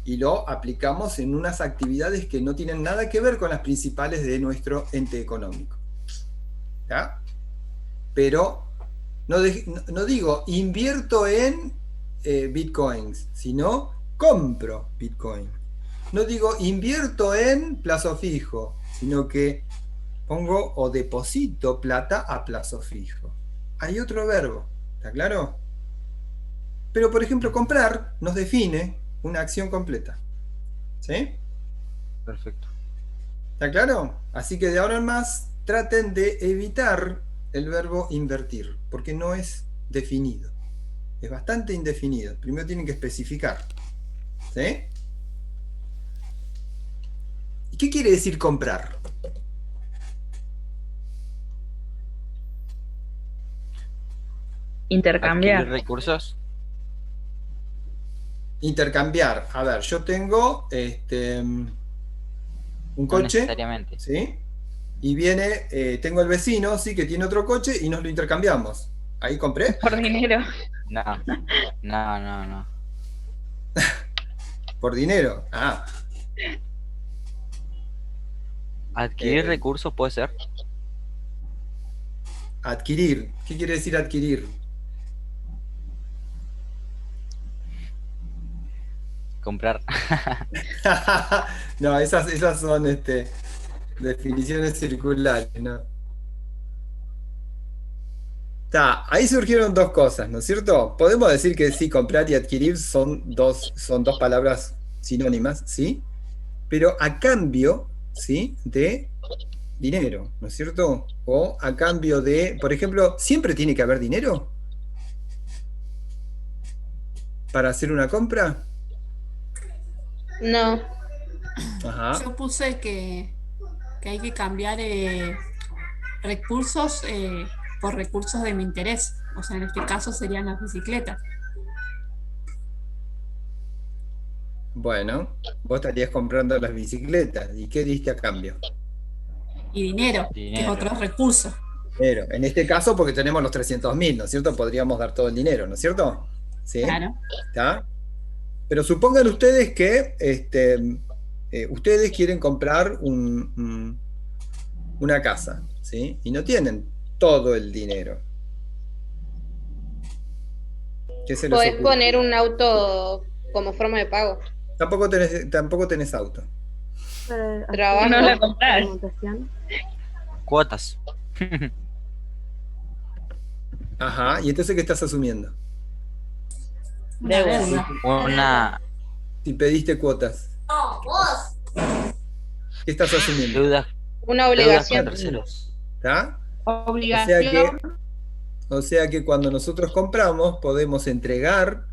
Speaker 1: y lo aplicamos en unas actividades que no tienen nada que ver con las principales de nuestro ente económico. ¿Ya? Pero no digo invierto en bitcoins, sino compro bitcoin. No digo invierto en plazo fijo, sino que pongo o deposito plata a plazo fijo. Hay otro verbo, ¿está claro? Pero, por ejemplo, comprar nos define una acción completa. ¿Sí?
Speaker 6: Perfecto.
Speaker 1: ¿Está claro? Así que de ahora en más traten de evitar el verbo invertir, porque no es definido. Es bastante indefinido. Primero tienen que especificar. ¿Sí? ¿Y qué quiere decir comprar?
Speaker 13: Intercambiar.
Speaker 6: Adquirir recursos.
Speaker 1: intercambiar. A ver, yo tengo un coche.
Speaker 6: No necesariamente.
Speaker 1: ¿Sí? Y viene, tengo el vecino, sí, que tiene otro coche y nos lo intercambiamos. ¿Ahí compré?
Speaker 3: Por dinero.
Speaker 6: No.
Speaker 1: Por dinero. Ah.
Speaker 6: ¿Adquirir recursos puede ser?
Speaker 1: Adquirir. ¿Qué quiere decir adquirir?
Speaker 6: Comprar.
Speaker 1: No, esas son definiciones circulares, ¿no? Ahí surgieron dos cosas, ¿no es cierto? Podemos decir que sí, comprar y adquirir son dos palabras sinónimas, ¿sí? Pero a cambio, ¿sí? De dinero, ¿no es cierto? O a cambio de, por ejemplo, ¿siempre tiene que haber dinero para hacer una compra?
Speaker 3: No.
Speaker 1: Ajá.
Speaker 12: Yo puse que hay que cambiar recursos por recursos de mi interés. O sea, en este caso serían las bicicletas.
Speaker 1: Bueno, vos estarías comprando las bicicletas. ¿Y qué diste a cambio?
Speaker 12: Y dinero, que es otro recurso.
Speaker 1: Pero en este caso, porque tenemos los 300.000, ¿no es cierto? Podríamos dar todo el dinero, ¿no es cierto? ¿Sí?
Speaker 12: Claro.
Speaker 1: ¿Está? Pero supongan ustedes que ustedes quieren comprar una casa, ¿sí? Y no tienen todo el dinero. ¿Qué se les
Speaker 3: Podés
Speaker 1: ocurre?
Speaker 3: poner un auto como forma de pago.
Speaker 1: Tampoco tenés auto.
Speaker 3: Trabajo. No la comprás.
Speaker 6: Cuotas.
Speaker 1: Ajá, ¿y entonces qué estás asumiendo?
Speaker 6: Una
Speaker 1: Si pediste cuotas, ¿qué estás asumiendo?
Speaker 6: deuda.
Speaker 3: Una obligación.
Speaker 1: ¿Está?
Speaker 3: Obligación.
Speaker 1: O sea que cuando nosotros compramos podemos entregar,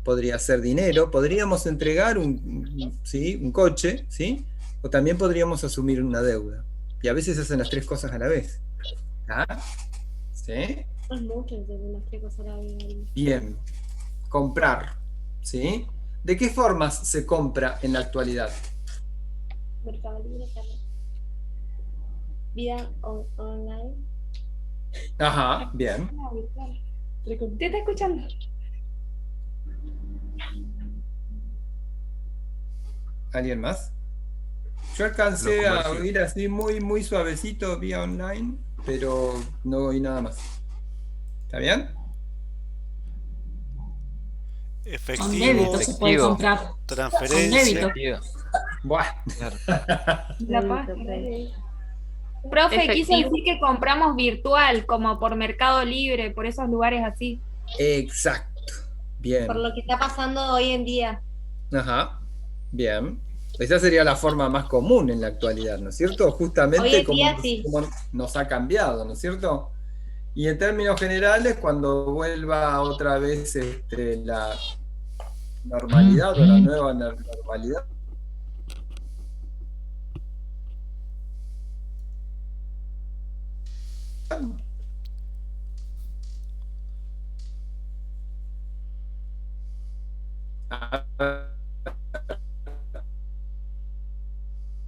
Speaker 1: podría ser dinero, podríamos entregar un coche, ¿sí? O también podríamos asumir una deuda. Y a veces hacen las tres cosas a la vez. ¿Ah? ¿Sí? Bien. Comprar, ¿sí? ¿De qué formas se compra en la actualidad?
Speaker 9: Mercado Libre también. Vida online.
Speaker 1: Ajá, bien.
Speaker 9: ¿Te está escuchando?
Speaker 1: ¿Alguien más? Yo alcancé a oír así muy, muy suavecito vía online, pero no oí nada más. ¿Está bien?
Speaker 12: Con débito se puede comprar.
Speaker 2: Transferencia.
Speaker 1: Buah.
Speaker 13: La Profe, quiso decir que compramos virtual, como por Mercado Libre, por esos lugares así.
Speaker 1: Exacto. Bien.
Speaker 9: Por lo que está pasando hoy en día.
Speaker 1: Ajá. Bien. Esa sería la forma más común en la actualidad, ¿no es cierto? Justamente
Speaker 9: hoy en día,
Speaker 1: como nos ha cambiado, ¿no es cierto? Y en términos generales, cuando vuelva otra vez la normalidad o la nueva normalidad,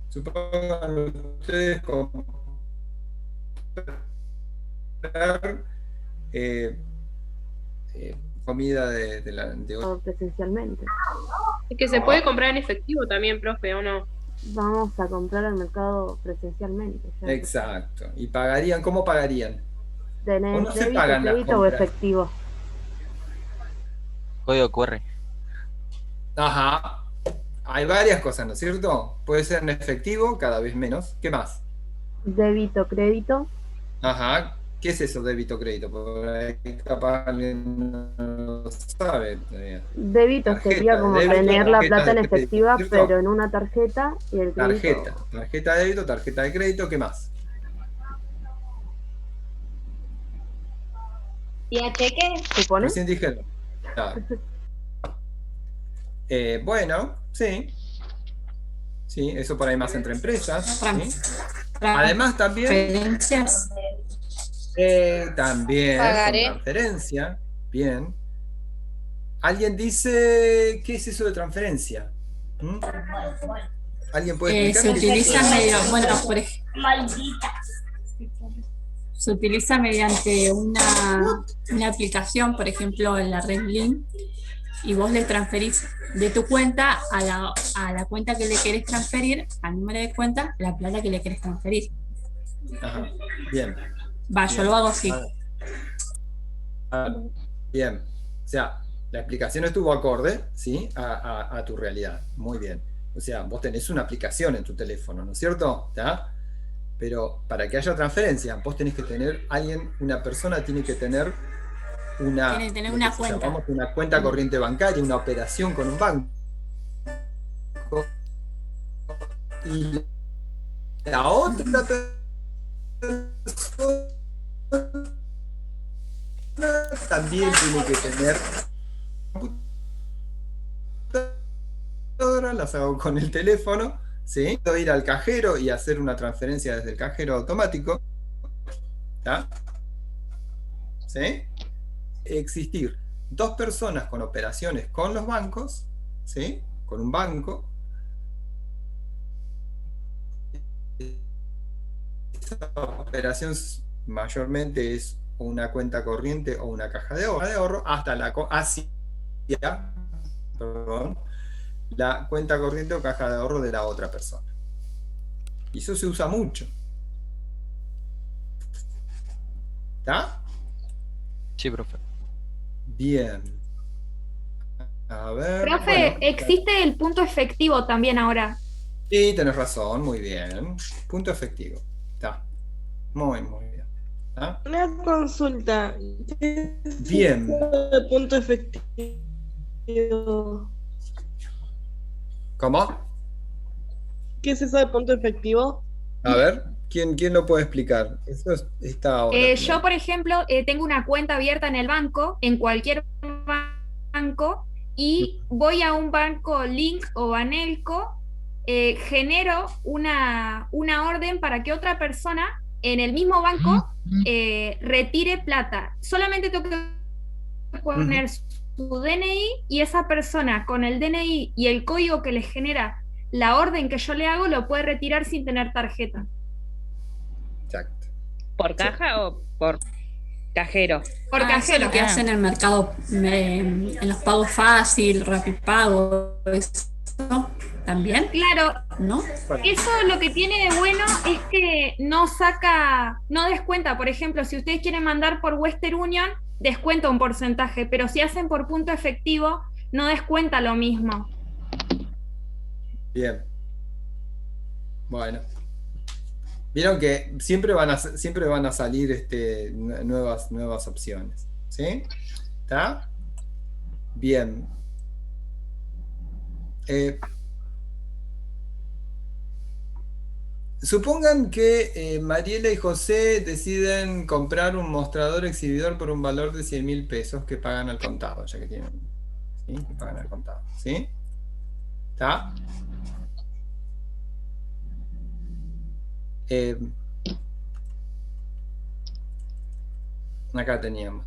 Speaker 1: supongan ustedes comprar comida de hoy.
Speaker 14: Presencialmente.
Speaker 3: Es que se puede comprar en efectivo también, profe, ¿o no?
Speaker 14: Vamos a comprar al mercado presencialmente. Ya.
Speaker 1: Exacto. ¿Y pagarían? ¿Cómo pagarían?
Speaker 14: ¿Tenés
Speaker 1: ¿O no se
Speaker 14: débito,
Speaker 1: pagan las
Speaker 14: crédito o
Speaker 1: compras?
Speaker 14: efectivo?
Speaker 6: Código QR.
Speaker 1: Ajá. Hay varias cosas, ¿no es cierto? Puede ser en efectivo, cada vez menos. ¿Qué más?
Speaker 14: Débito, crédito.
Speaker 1: Ajá. ¿Qué es eso, débito crédito? Porque capaz alguien no lo sabe todavía.
Speaker 14: Débito
Speaker 1: Tarjeta,
Speaker 14: sería como
Speaker 1: débito,
Speaker 14: tener la
Speaker 1: tarjeta
Speaker 14: plata en
Speaker 1: de crédito,
Speaker 14: efectiva,
Speaker 1: ¿cierto?
Speaker 14: pero en una tarjeta y el crédito.
Speaker 1: Tarjeta de débito, tarjeta de crédito, ¿qué más?
Speaker 9: ¿Y a cheque?
Speaker 14: ¿Supone?
Speaker 1: Recién dijeron. Claro. Bueno, sí. Sí, eso por ahí más entre empresas. ¿Sí? Además también... también
Speaker 3: Pagaré.
Speaker 1: con transferencia. Bien. ¿Alguien dice qué es eso de transferencia? ¿Alguien puede explicar?
Speaker 12: Se utiliza se utiliza mediante una aplicación, por ejemplo, en la red Link, y vos le transferís de tu cuenta a la cuenta que le querés transferir, al número de cuenta, la plata que le querés transferir.
Speaker 1: Ajá. Bien.
Speaker 12: Yo lo hago así.
Speaker 1: Bien. O sea, la explicación estuvo acorde, ¿sí? a tu realidad. Muy bien. O sea, vos tenés una aplicación en tu teléfono, ¿no es cierto? ¿Está? Pero para que haya transferencia, vos tenés que tener una persona tiene que tener una cuenta. Llamamos una cuenta corriente bancaria, una operación con un banco. Y la otra persona también tiene que tener computadora, las hago con el teléfono, ¿sí? Puedo ir al cajero y hacer una transferencia desde el cajero automático, ¿tá? ¿Sí? Existir dos personas con operaciones con los bancos, ¿sí? Con un banco. Esa operación mayormente es una cuenta corriente o una caja de ahorro hasta la cuenta corriente o caja de ahorro de la otra persona. Y eso se usa mucho. ¿Está?
Speaker 6: Sí, profe.
Speaker 1: Bien. A ver.
Speaker 13: Profe, existe el punto efectivo también ahora.
Speaker 1: Sí, tenés razón, muy bien. Punto efectivo. Está. Muy bien. ¿Está?
Speaker 15: Una consulta.
Speaker 1: Bien.
Speaker 15: De punto efectivo.
Speaker 1: ¿Cómo?
Speaker 15: ¿Qué es eso de punto efectivo?
Speaker 1: A ver, ¿quién lo puede explicar? Eso está ahora.
Speaker 13: Yo, por ejemplo, tengo una cuenta abierta en el banco, en cualquier banco, y voy a un banco Link o Banelco, genero una orden para que otra persona en el mismo banco retire plata. Solamente tengo que poner su DNI y esa persona con el DNI y el código que le genera la orden que yo le hago lo puede retirar sin tener tarjeta.
Speaker 1: Exacto.
Speaker 16: ¿Por caja o por cajero?
Speaker 13: Por cajero.
Speaker 12: Eso es lo que hacen en el mercado, en los pagos fácil, Rapipago, eso también.
Speaker 13: Claro,
Speaker 12: ¿no?
Speaker 13: Eso lo que tiene de bueno es que no descuenta. Por ejemplo, si ustedes quieren mandar por Western Union, descuenta un porcentaje, pero si hacen por punto efectivo, no descuenta lo mismo.
Speaker 1: Bien. Bueno. Vieron que siempre van a salir nuevas opciones. ¿Sí? ¿Está? Bien. Supongan que Mariela y José deciden comprar un mostrador exhibidor por un valor de 100.000 pesos que pagan al contado, ya que tienen. ¿Sí? Que pagan al contado. ¿Sí? ¿Está? Acá teníamos.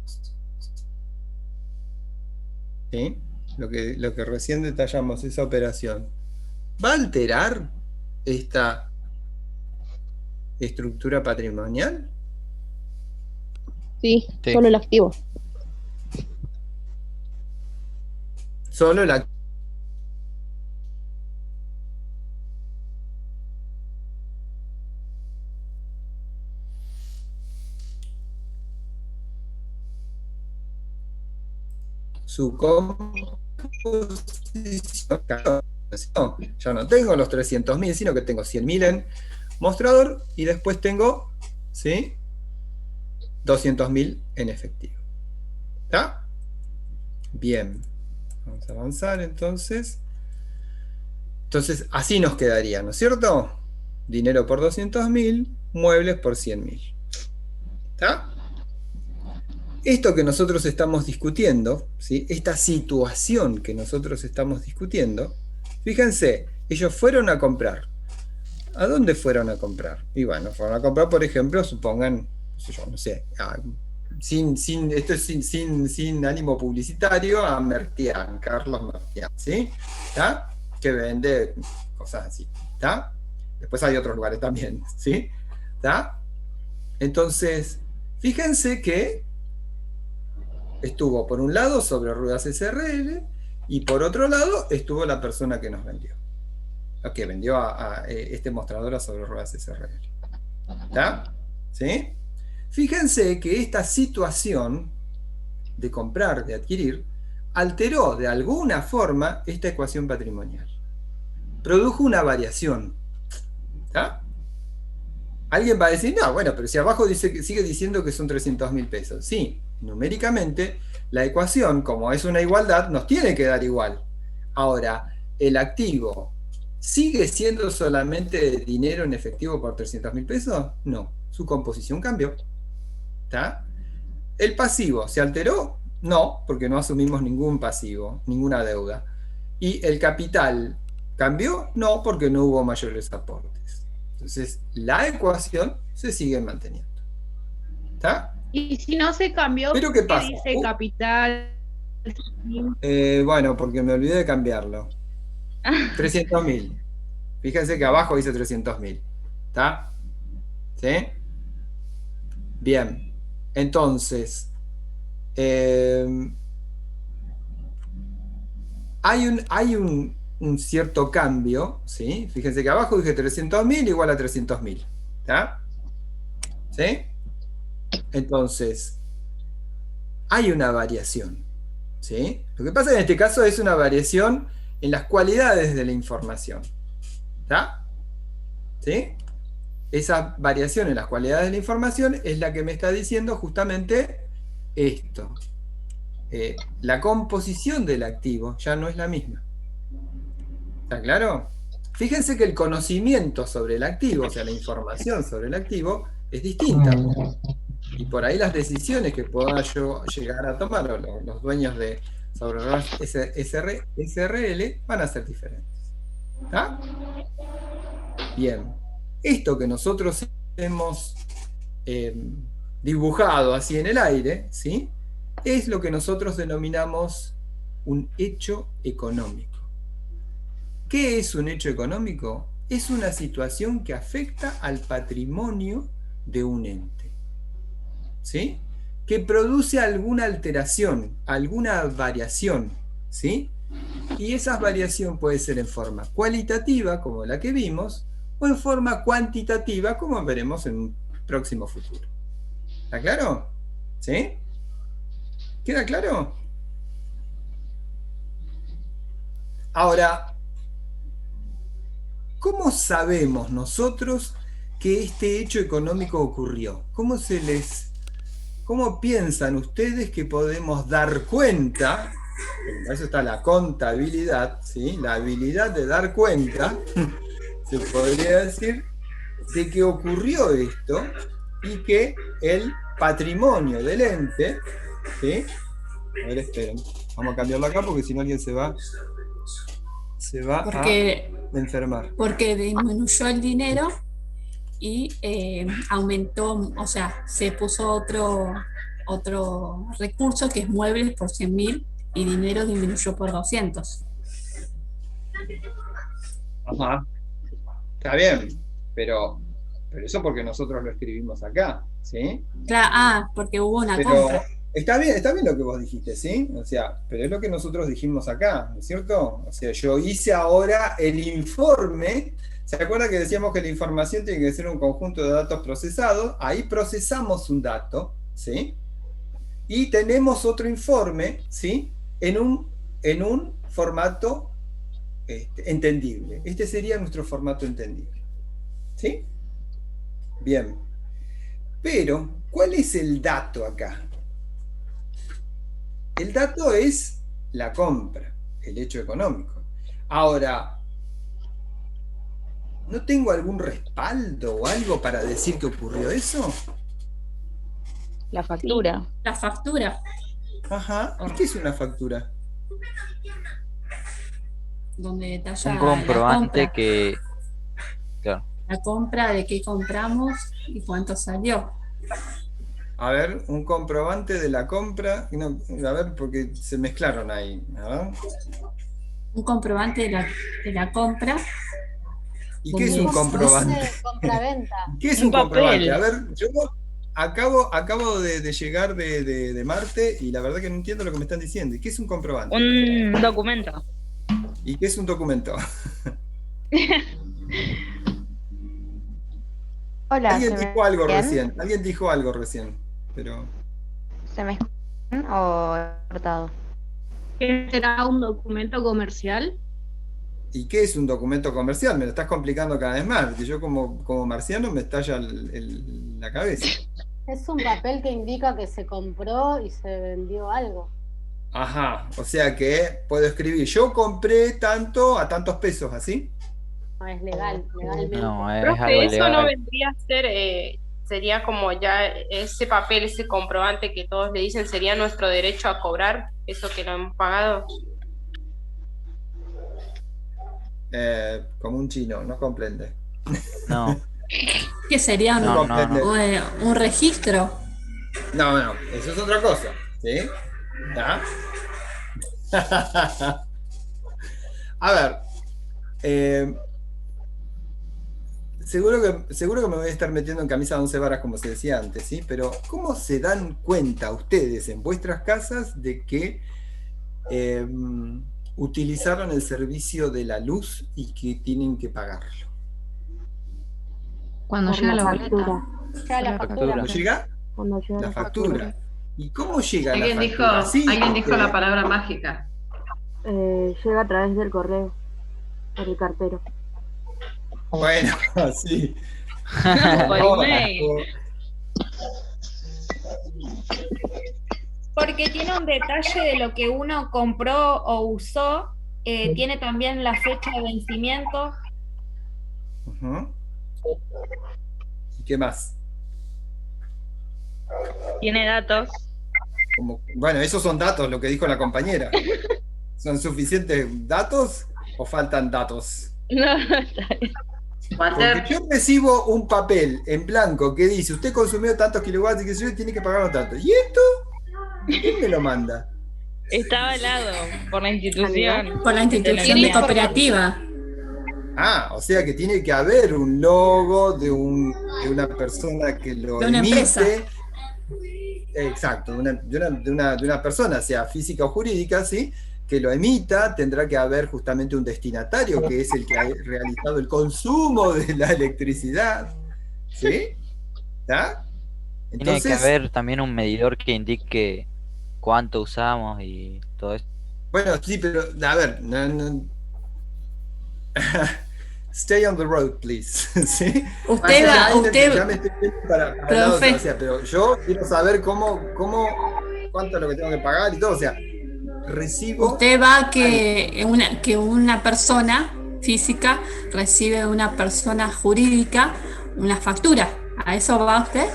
Speaker 1: ¿Sí? Lo que recién detallamos, esa operación. ¿Va a alterar esta estructura patrimonial?
Speaker 14: Sí, solo el activo.
Speaker 1: Solo el su composición. Ya no tengo los 300.000, sino que tengo 100.000 en mostrador y después tengo, ¿sí? 200.000 en efectivo. ¿Está? Bien. Vamos a avanzar entonces. Entonces, así nos quedaría, ¿no es cierto? Dinero por 200.000, muebles por 100.000. ¿Está? Esto que nosotros estamos discutiendo, ¿sí? Esta situación que nosotros estamos discutiendo, fíjense, ellos fueron a comprar. ¿A dónde fueron a comprar? Y bueno, fueron a comprar, por ejemplo, supongan, no sé, esto es sin ánimo publicitario, a Mertián, Carlos Mertián, ¿sí? ¿Está? Que vende cosas así, ¿está? Después hay otros lugares también, ¿sí? ¿Está? Entonces, fíjense que estuvo por un lado sobre ruedas SRL y por otro lado estuvo la persona que nos vendió, que vendió a este mostrador a sobre ruedas SRL. ¿Está? ¿Sí? Fíjense que esta situación de comprar, de adquirir, alteró de alguna forma esta ecuación patrimonial. Produjo una variación. ¿Está? Alguien va a decir, no, bueno, pero si abajo sigue diciendo que son 300.000 pesos. Sí, numéricamente, la ecuación, como es una igualdad, nos tiene que dar igual. Ahora, el activo, ¿sigue siendo solamente dinero en efectivo por 300.000 pesos? No, su composición cambió. ¿Está? ¿El pasivo se alteró? No, porque no asumimos ningún pasivo, ninguna deuda. ¿Y el capital cambió? No, porque no hubo mayores aportes. Entonces, la ecuación se sigue manteniendo. ¿Está?
Speaker 5: Y si no se cambió,
Speaker 1: ¿pero qué pasa?
Speaker 5: Dice capital.
Speaker 1: Bueno, porque me olvidé de cambiarlo. 300.000. Fíjense que abajo dice 300.000. ¿Está? ¿Sí? Bien. Entonces, hay un cierto cambio, ¿sí? Fíjense que abajo dije 300.000 igual a 300.000. ¿Está? ¿Sí? Entonces, hay una variación, ¿sí? Lo que pasa en este caso es una variación en las cualidades de la información. ¿Está? ¿Sí? Esa variación en las cualidades de la información es la que me está diciendo justamente esto. La composición del activo ya no es la misma. ¿Está claro? Fíjense que el conocimiento sobre el activo, o sea, la información sobre el activo, es distinta. Y por ahí las decisiones que pueda yo llegar a tomar, o los dueños de sobre SRL, van a ser diferentes. ¿Está? Bien. Esto que nosotros hemos dibujado así en el aire, ¿sí? Es lo que nosotros denominamos un hecho económico. ¿Qué es un hecho económico? Es una situación que afecta al patrimonio de un ente, ¿sí? Que produce alguna alteración, alguna variación, ¿sí? Y esa variación puede ser en forma cualitativa, como la que vimos, o en forma cuantitativa, como veremos en un próximo futuro. ¿Está claro? ¿Sí? ¿Queda claro? Ahora, ¿cómo sabemos nosotros que este hecho económico ocurrió? ¿Cómo piensan ustedes que podemos dar cuenta? Para eso está la contabilidad, ¿sí? La habilidad de dar cuenta, se podría decir, de que ocurrió esto y que el patrimonio del ente, ¿sí? A ver, esperen, vamos a cambiarlo acá porque si no alguien se va a enfermar.
Speaker 12: Porque disminuyó el dinero y aumentó, o sea, se puso otro recurso que es muebles por 100.000 y dinero disminuyó por 200.
Speaker 1: Ajá. Está bien, pero eso porque nosotros lo escribimos acá, ¿sí?
Speaker 12: Claro, porque hubo una compra.
Speaker 1: Está bien lo que vos dijiste, ¿sí? O sea, pero es lo que nosotros dijimos acá, ¿no es cierto? O sea, yo hice ahora el informe. ¿Se acuerda que decíamos que la información tiene que ser un conjunto de datos procesados? Ahí procesamos un dato, ¿sí? Y tenemos otro informe, ¿sí? En un formato entendible. Este sería nuestro formato entendible. ¿Sí? Bien. Pero, ¿cuál es el dato acá? El dato es la compra, el hecho económico. Ahora, ¿no tengo algún respaldo o algo para decir que ocurrió eso?
Speaker 10: La factura.
Speaker 12: Sí, la factura.
Speaker 1: Ajá. ¿Y qué es una factura?
Speaker 12: Donde detalla
Speaker 6: un comprobante
Speaker 12: la compra.
Speaker 6: Que... Claro.
Speaker 12: La compra, de qué compramos y cuánto salió.
Speaker 1: A ver, un comprobante de la compra. No, a ver, porque se mezclaron ahí. A ver.
Speaker 12: Un comprobante de la compra.
Speaker 1: ¿Y qué es un comprobante?
Speaker 17: Compraventa.
Speaker 1: ¿Qué es
Speaker 16: Un
Speaker 1: un comprobante?
Speaker 16: papel.
Speaker 1: A ver, yo acabo de llegar de Marte y la verdad que no entiendo lo que me están diciendo. ¿Y qué es un comprobante?
Speaker 16: Un documento.
Speaker 1: ¿Y qué es un documento?
Speaker 10: Hola,
Speaker 1: Alguien
Speaker 10: ¿se me
Speaker 1: dijo algo
Speaker 10: escuchan?
Speaker 1: recién. Alguien dijo algo recién. Pero.
Speaker 10: ¿Se me escuchan o he cortado?
Speaker 5: ¿Qué será un documento comercial?
Speaker 1: ¿Y qué es un documento comercial? Me lo estás complicando cada vez más, porque yo como marciano me estalla la cabeza.
Speaker 17: Es un papel que indica que se compró y se vendió algo.
Speaker 1: Ajá, o sea que puedo escribir, yo compré tanto a tantos pesos, ¿así?
Speaker 17: No es legal, legalmente.
Speaker 6: No, es
Speaker 3: Creo que
Speaker 6: algo
Speaker 3: eso no
Speaker 6: legal.
Speaker 3: vendría a ser, sería como ya ese papel, ese comprobante que todos le dicen, sería nuestro derecho a cobrar eso que no hemos pagado.
Speaker 1: Como un chino, no comprende.
Speaker 6: No,
Speaker 12: ¿Qué sería
Speaker 1: No,
Speaker 12: un registro?
Speaker 1: No, eso es otra cosa, ¿sí? ¿Ya? A ver, seguro que me voy a estar metiendo en camisa de 11 varas, como se decía antes, ¿sí? Pero ¿cómo se dan cuenta ustedes en vuestras casas de que utilizaron el servicio de la luz y que tienen que pagarlo?
Speaker 11: Cuando
Speaker 14: Por
Speaker 11: llega
Speaker 14: la
Speaker 11: la
Speaker 14: factura.
Speaker 11: boleta.
Speaker 17: Ya la
Speaker 6: La
Speaker 17: factura.
Speaker 6: factura.
Speaker 1: ¿Cómo llega?
Speaker 14: Cuando llega
Speaker 1: La
Speaker 14: la
Speaker 1: factura. ¿Y cómo llega
Speaker 18: Alguien
Speaker 1: la
Speaker 18: dijo,
Speaker 1: factura? Sí,
Speaker 18: alguien dijo
Speaker 1: porque-
Speaker 18: la palabra mágica.
Speaker 14: Llega a través del correo, por el cartero.
Speaker 1: Bueno, sí.
Speaker 16: Por
Speaker 1: Ahora,
Speaker 16: email.
Speaker 13: Porque tiene un detalle de lo que uno compró o usó, tiene también la fecha de vencimiento.
Speaker 1: Ujú. ¿Y qué más?
Speaker 16: Tiene datos.
Speaker 1: Bueno, esos son datos, lo que dijo la compañera. ¿Son suficientes datos o faltan datos?
Speaker 16: No, está bien.
Speaker 1: Porque yo recibo un papel en blanco que dice, usted consumió tantos kilowatts y que yo tiene que pagarlo tanto. ¿Y esto? ¿Quién me lo manda?
Speaker 16: Está avalado por la institución.
Speaker 12: Por la institución de cooperativa.
Speaker 1: Ah, o sea que tiene que haber un logo de una persona que lo
Speaker 12: De una
Speaker 1: emite.
Speaker 12: empresa.
Speaker 1: Exacto, de una persona, sea física o jurídica, ¿sí? Que lo emita, tendrá que haber justamente un destinatario que es el que ha realizado el consumo de la electricidad. ¿Sí? ¿Está?
Speaker 6: Tiene que haber también un medidor que indique cuánto usamos y todo eso.
Speaker 1: Bueno, sí, pero a ver, stay on the road, please. ¿Sí?
Speaker 12: Usted
Speaker 1: Ya
Speaker 12: va, usted,
Speaker 1: ya me estoy viendo para el lado,
Speaker 12: profe.
Speaker 1: o sea, pero yo quiero saber cuánto es lo que tengo que pagar y todo, o sea, recibo.
Speaker 12: usted va que una persona física recibe de una persona jurídica una factura. ¿A eso va usted?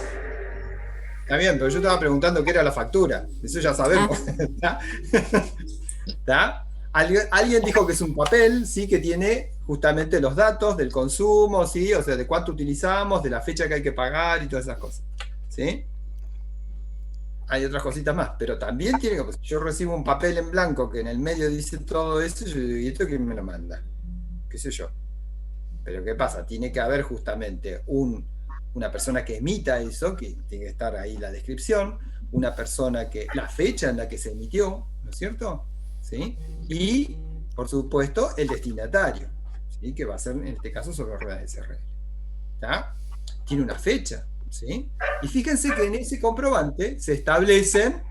Speaker 1: Está bien, pero yo estaba preguntando qué era la factura. Eso ya sabemos. ¿Está? ¿Está? Alguien dijo que es un papel, sí, que tiene justamente los datos del consumo, sí, o sea, de cuánto utilizamos, de la fecha que hay que pagar y todas esas cosas. ¿Sí? Hay otras cositas más, pero también tiene que. Yo recibo un papel en blanco que en el medio dice todo eso, y yo digo, ¿y esto quién me lo manda? ¿Qué sé yo? Pero ¿qué pasa? Tiene que haber justamente una persona que emita eso, que tiene que estar ahí la descripción, una persona que, la fecha en la que se emitió, ¿no es cierto? ¿Sí? Y, por supuesto, el destinatario, ¿sí? Que va a ser, en este caso, sobre ruedas de SRL. ¿Está? Tiene una fecha, ¿sí? Y fíjense que en ese comprobante se establecen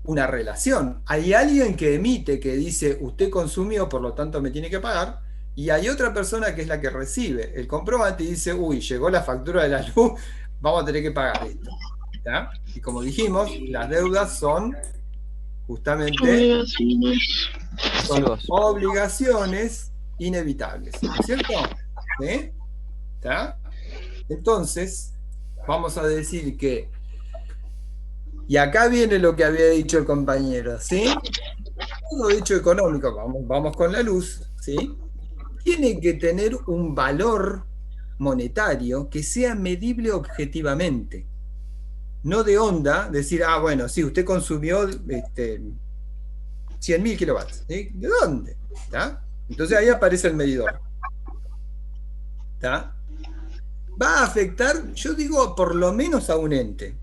Speaker 1: una relación. Hay alguien que emite, que dice, usted consumió, por lo tanto me tiene que pagar, y hay otra persona que es la que recibe el comprobante y dice, uy, llegó la factura de la luz, vamos a tener que pagar esto. ¿Está? Y como dijimos, las deudas son justamente obligaciones inevitables, ¿no es cierto? ¿Sí? ¿Está? Entonces, vamos a decir que, y acá viene lo que había dicho el compañero, ¿sí? Todo hecho económico, vamos con la luz, ¿sí? Tiene que tener un valor monetario que sea medible objetivamente. no de onda, decir, bueno, sí, usted consumió 100.000 kilowatts. ¿Sí? ¿De dónde? ¿Tá? Entonces ahí aparece el medidor. ¿Tá? Va a afectar, yo digo, por lo menos a un ente.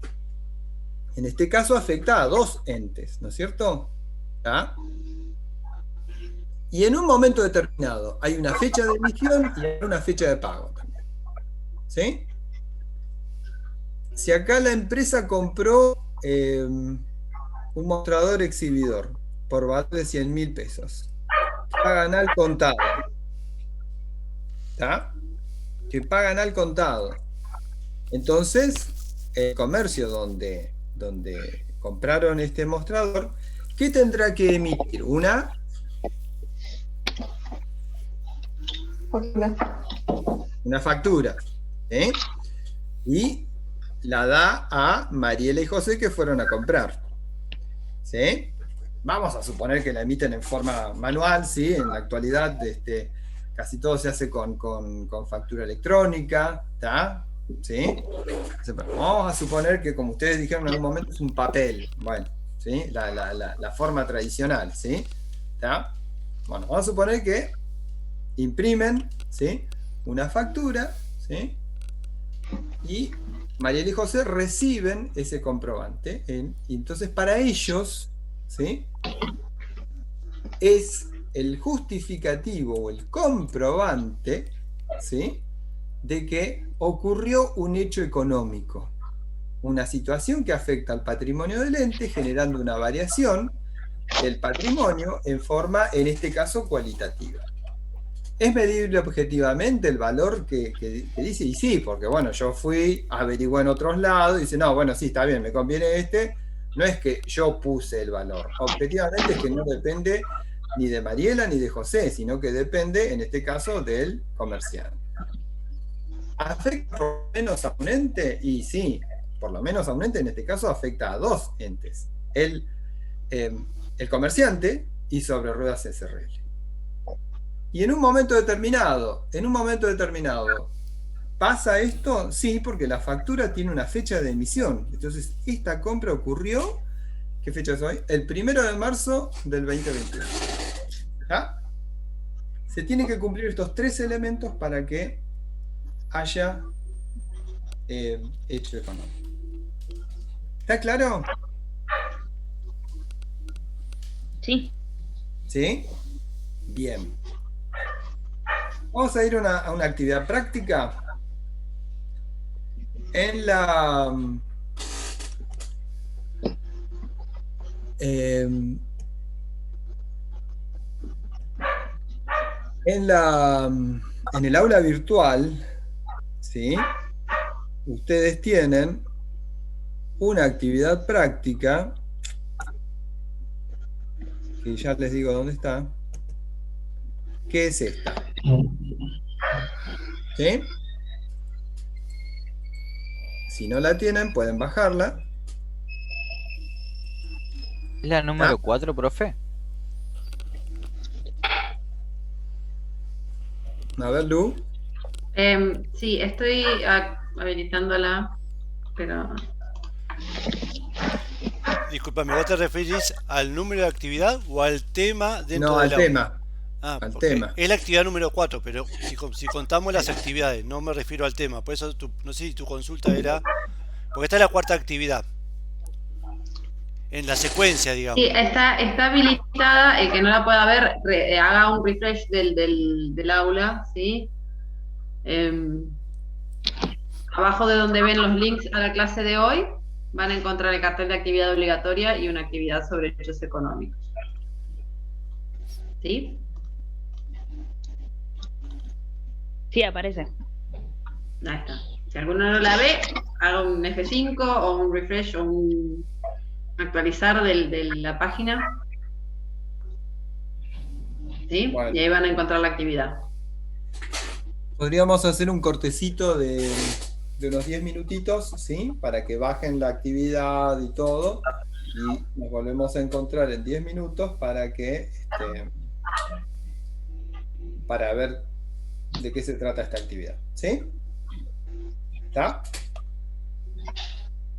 Speaker 1: En este caso afecta a 2 entes, ¿no es cierto? ¿Tá? Y en un momento determinado hay una fecha de emisión y hay una fecha de pago también. ¿Sí? Si acá la empresa compró un mostrador exhibidor por valor de 100.000 pesos, pagan al contado. ¿Está? Que pagan al contado. Entonces, el comercio donde compraron este mostrador, ¿qué tendrá que emitir? Una factura. ¿Sí? Y la da a Mariela y José, que fueron a comprar. ¿Sí? Vamos a suponer que la emiten en forma manual, ¿sí? En la actualidad casi todo se hace con factura electrónica, ¿está? ¿Sí? Vamos a suponer que, como ustedes dijeron en algún momento, es un papel. Bueno, ¿sí? La forma tradicional, ¿sí? ¿Está? Bueno, vamos a suponer que imprimen, ¿sí? Una factura, ¿sí? Y Mariela y José reciben ese comprobante. Y entonces para ellos, ¿sí? Es el justificativo o el comprobante, ¿sí? De que ocurrió un hecho económico, una situación que afecta al patrimonio del ente, generando una variación del patrimonio en forma, en este caso, cualitativa. ¿Es medible objetivamente el valor que dice? Y sí, porque bueno, yo fui, averigué en otros lados, y dice, no, bueno, sí, está bien, me conviene este. No es que yo puse el valor. Objetivamente es que no depende ni de Mariela ni de José, sino que depende, en este caso, del comerciante. ¿Afecta por lo menos a un ente? Y sí, por lo menos a un ente, en este caso, afecta a 2 entes. El comerciante y Sobre Ruedas SRL. Y en un momento determinado, ¿pasa esto? Sí, porque la factura tiene una fecha de emisión. Entonces, esta compra ocurrió, ¿qué fecha es hoy? El 1 de marzo del 2021. ¿Ah? Se tienen que cumplir estos 3 elementos para que haya hecho económico. ¿Está claro?
Speaker 16: Sí.
Speaker 1: ¿Sí? Bien. Vamos a ir a una actividad práctica. En el aula virtual, ¿sí? Ustedes tienen una actividad práctica, que ya les digo dónde está, que es esta. ¿Sí? Si no la tienen, pueden bajarla.
Speaker 6: ¿Es la número 4, profe?
Speaker 1: A ver, Lu.
Speaker 18: Sí, estoy habilitándola, pero...
Speaker 2: Disculpame, ¿vos te referís al número de actividad o al tema dentro
Speaker 1: No,
Speaker 2: del
Speaker 1: al
Speaker 2: aula?
Speaker 1: tema. Al tema.
Speaker 2: Es la actividad número 4, pero si contamos las actividades, no me refiero al tema. Por eso no sé si tu consulta era... Porque está la 4ª actividad. En la secuencia, digamos.
Speaker 18: Sí, está habilitada, el que no la pueda ver, haga un refresh del aula, ¿sí? Abajo de donde ven los links a la clase de hoy, van a encontrar el cartel de actividad obligatoria y una actividad sobre hechos económicos. ¿Sí?
Speaker 16: Sí, aparece.
Speaker 18: Ahí está. Si alguno no la ve, haga un F5 o un refresh o un actualizar de la página. ¿Sí?
Speaker 1: Bueno.
Speaker 18: Y ahí van a encontrar la actividad.
Speaker 1: Podríamos hacer un cortecito de unos 10 minutitos, ¿sí? Para que bajen la actividad y todo. Y nos volvemos a encontrar en 10 minutos para que para ver de qué se trata esta actividad. ¿Sí? ¿Está?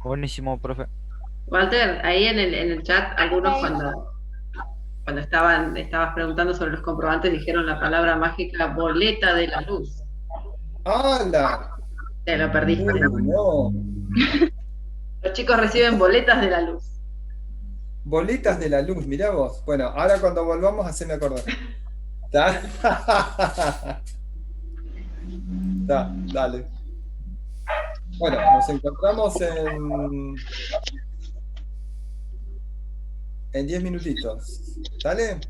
Speaker 6: Buenísimo, profe.
Speaker 18: Walter, ahí en el chat, algunos cuando estabas preguntando sobre los comprobantes dijeron la palabra mágica boleta de la luz.
Speaker 1: ¡Hala!
Speaker 18: Te lo perdiste.
Speaker 1: No.
Speaker 18: Los chicos reciben boletas de la luz.
Speaker 1: Boletas de la luz, mirá vos. Bueno, ahora cuando volvamos, haceme acordar. ¿Está? Dale. Bueno, nos encontramos en 10 minutitos. ¿Dale?